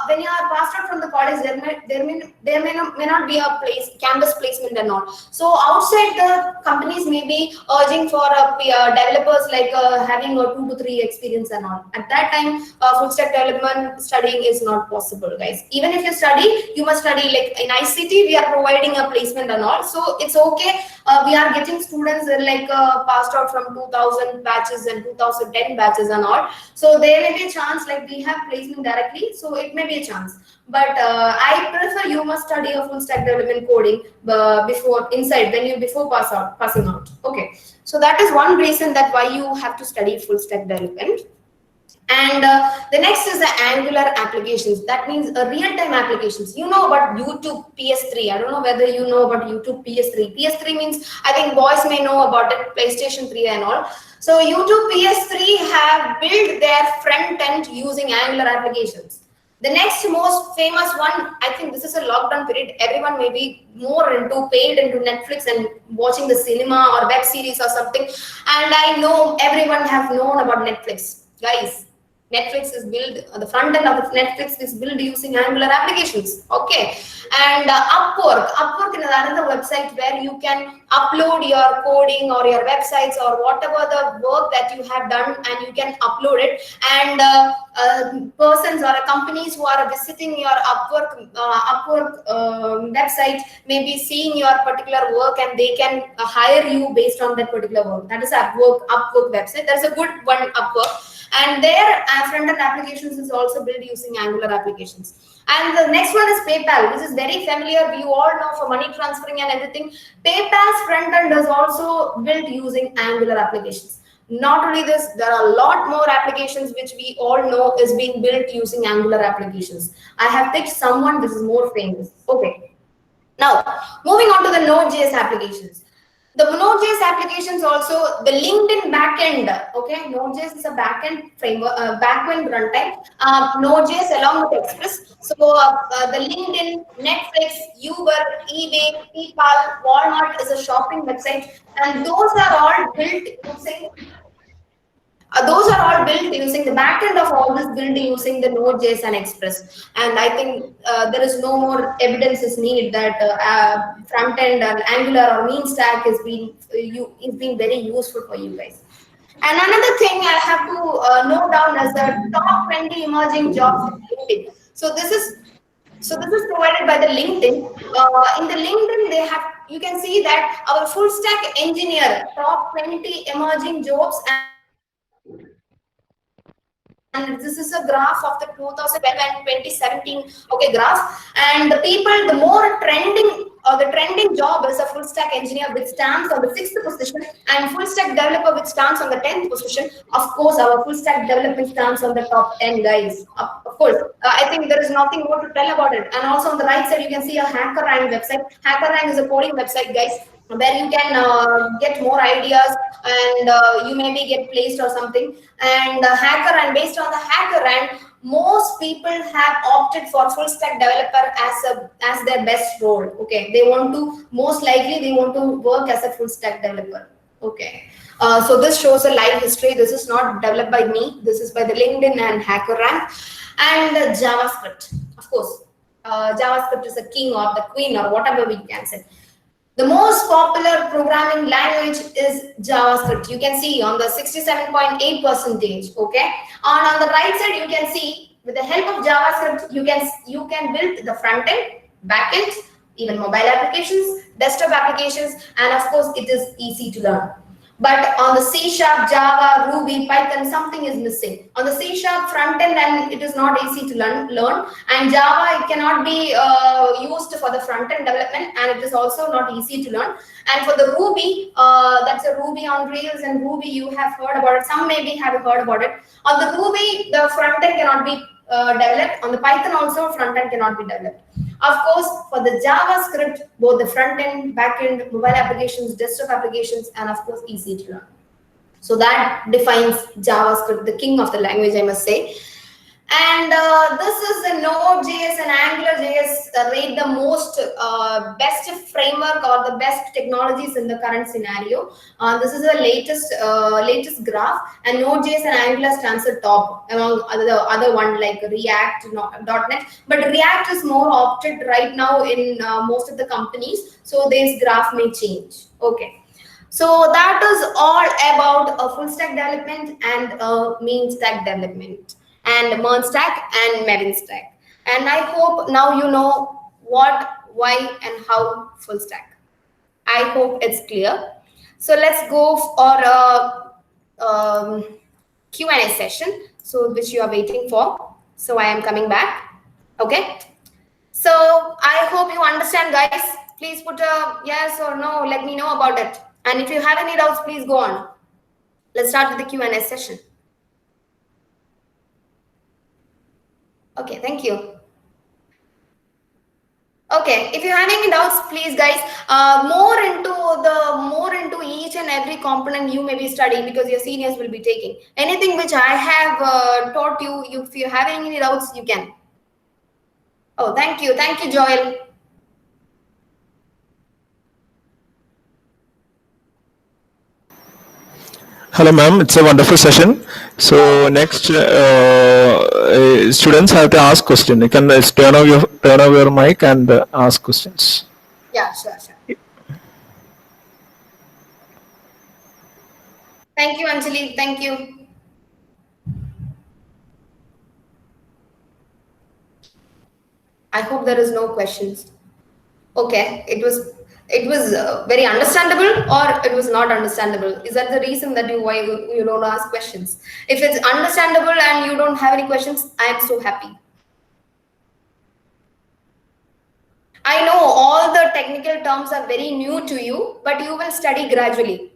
when you are passed out from the college, there may not be a campus placement and all. So outside the companies may be urging for developers like having a 2 to 3 experience and all. At that time, full stack development studying is not possible, guys. Even if you study, you must study like in ICT. We are providing a placement and all, so it's okay. We are getting students like passed out from 2000 batches and 2010 batches and all. So there may be a chance like we have placement directly. So it may be a chance. But I prefer you must study a full stack development coding before passing out. Okay. So that is one reason that why you have to study full stack development. And the next is the Angular applications. That means real-time applications. You know about YouTube PS3. I don't know whether you know about YouTube PS3. PS3 means, I think boys may know about it, PlayStation 3 and all. So YouTube PS3 have built their front end using Angular applications. The next most famous one, I think this is a lockdown period. Everyone may be paid into Netflix and watching the cinema or web series or something. And I know everyone have known about Netflix. Guys, Netflix is built, the front end of Netflix is built using Angular applications. Okay. And Upwork is another website where you can upload your coding or your websites or whatever the work that you have done, and you can upload it. And persons or companies who are visiting your Upwork website may be seeing your particular work, and they can hire you based on that particular work. That is Upwork website. There's a good one, Upwork. And their front-end applications is also built using Angular applications. And the next one is PayPal. This is very familiar. You all know for money transferring and everything. PayPal's front-end is also built using Angular applications. Not only this, there are a lot more applications which we all know is being built using Angular applications. I have picked someone which is more famous. Okay. Now, moving on to the Node.js applications. The Node.js applications also, the LinkedIn backend, okay, Node.js is a backend framework, backend runtime, Node.js along with Express. So the LinkedIn, Netflix, Uber, eBay, PayPal, Walmart is a shopping website, and those are all built using those are all built using the backend of all this built using the Node.js and Express. And I think there is no more evidence is needed that front end and Angular or Mean Stack is being very useful for you guys. And another thing I have to note down as the top 20 emerging jobs in LinkedIn. So this is provided by the LinkedIn. In the LinkedIn, they have, you can see that our full stack engineer top 20 emerging jobs, and this is a graph of the 2012 and 2017 graph. And the people, the more trending the trending job is a full stack engineer, which stands on the 6th position, and full stack developer, which stands on the 10th position. Of course, our full stack development stands on the top 10, guys. Of course, I think there is nothing more to tell about it. And also on the right side, you can see a HackerRank website. HackerRank is a coding website, guys, where you can get more ideas, and you maybe get placed or something. And HackerRank, based on the HackerRank, most people have opted for full stack developer as their best role. Okay, they want to, most likely they want to work as a full stack developer. Okay, so this shows a live history. This is not developed by me, this is by the LinkedIn and HackerRank. And JavaScript, of course, JavaScript is the king or the queen or whatever we can say. The most popular programming language is JavaScript. You can see on the 67.8%. Okay. And on the right side, you can see with the help of JavaScript, you can build the front end, back end, even mobile applications, desktop applications, and of course, it is easy to learn. But on the C#, Java, Ruby, Python, something is missing. On the C# front end, and it is not easy to learn. And Java, it cannot be used for the front end development, and it is also not easy to learn. And for the Ruby, that's a Ruby on Rails, and Ruby you have heard about it. Some maybe have heard about it. On the Ruby, the front end cannot be developed. On the Python also, front end cannot be developed. Of course, for the JavaScript, both the front end, back end, mobile applications, desktop applications, and of course, easy to learn. So that defines JavaScript, the king of the language, I must say. And this is the Node.js and AngularJS rate the most best framework or the best technologies in the current scenario. This is the latest graph, and Node.js and Angular stands at top among other one like React, .NET. But React is more opted right now in most of the companies, so this graph may change. Okay. So that is all about a full stack development and mean stack development, and Merge stack and Maven stack. And I hope now you know what, why, and how full stack. I hope it's clear. So let's go for a Q&A session, so which you are waiting for. So I am coming back. Okay. So I hope you understand, guys. Please put a yes or no. Let me know about it. And if you have any doubts, please go on. Let's start with the Q&A session. Okay, thank you. Okay, if you have any doubts, please, guys, more into each and every component you may be studying, because your seniors will be taking. Anything which I have taught you, if you have any doubts, you can. Oh, thank you, Joel. Hello, ma'am. It's a wonderful session. So next, students have to ask question. You can turn off your mic and ask questions. Yeah, sure. Thank you, Anjali. Thank you. I hope there is no questions. Okay, it was very understandable, or it was not understandable. Is that the reason that why you don't ask questions? If it's understandable and you don't have any questions, I am so happy. I know all the technical terms are very new to you, but you will study gradually.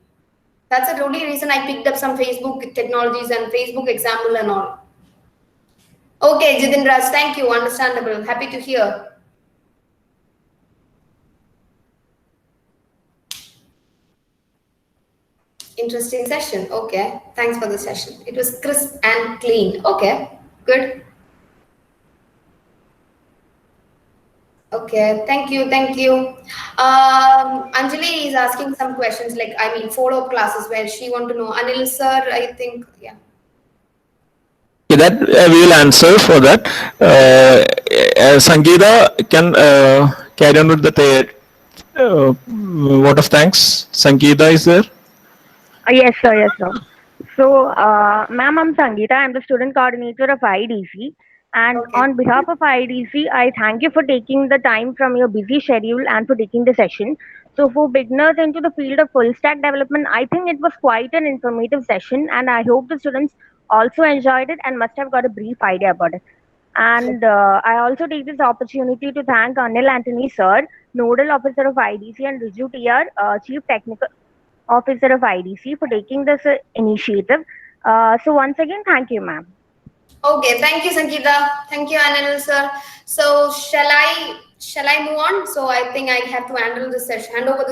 That's the only reason I picked up some Facebook technologies and Facebook example and all. Okay, Jitendra Raj, thank you. Understandable. Happy to hear. Interesting session. Okay. Thanks for the session. It was crisp and clean. Okay. Good. Okay. Thank you. Thank you. Anjali is asking some questions, like, I mean, follow-up classes where she want to know. Anil sir, I think, yeah. Okay, that we will answer for that. Sangeeta can carry on with the vote of thanks. Sangeeta is there. Yes, sir. Yes, sir. So, ma'am, I'm Sangeeta. I'm the student coordinator of IDC. And Okay. on behalf of IDC, I thank you for taking the time from your busy schedule and for taking the session. So, for beginners into the field of full stack development, I think it was quite an informative session, and I hope the students also enjoyed it and must have got a brief idea about it. And I also take this opportunity to thank Anil Anthony, sir, Nodal Officer of IDC, and Riju TR, Chief Technical Officer of IDC, for taking this initiative. So once again, thank you, ma'am. Okay, thank you, Sangeeta. Thank you, Anil sir. So shall I move on? So I think I have to handle this session, hand over the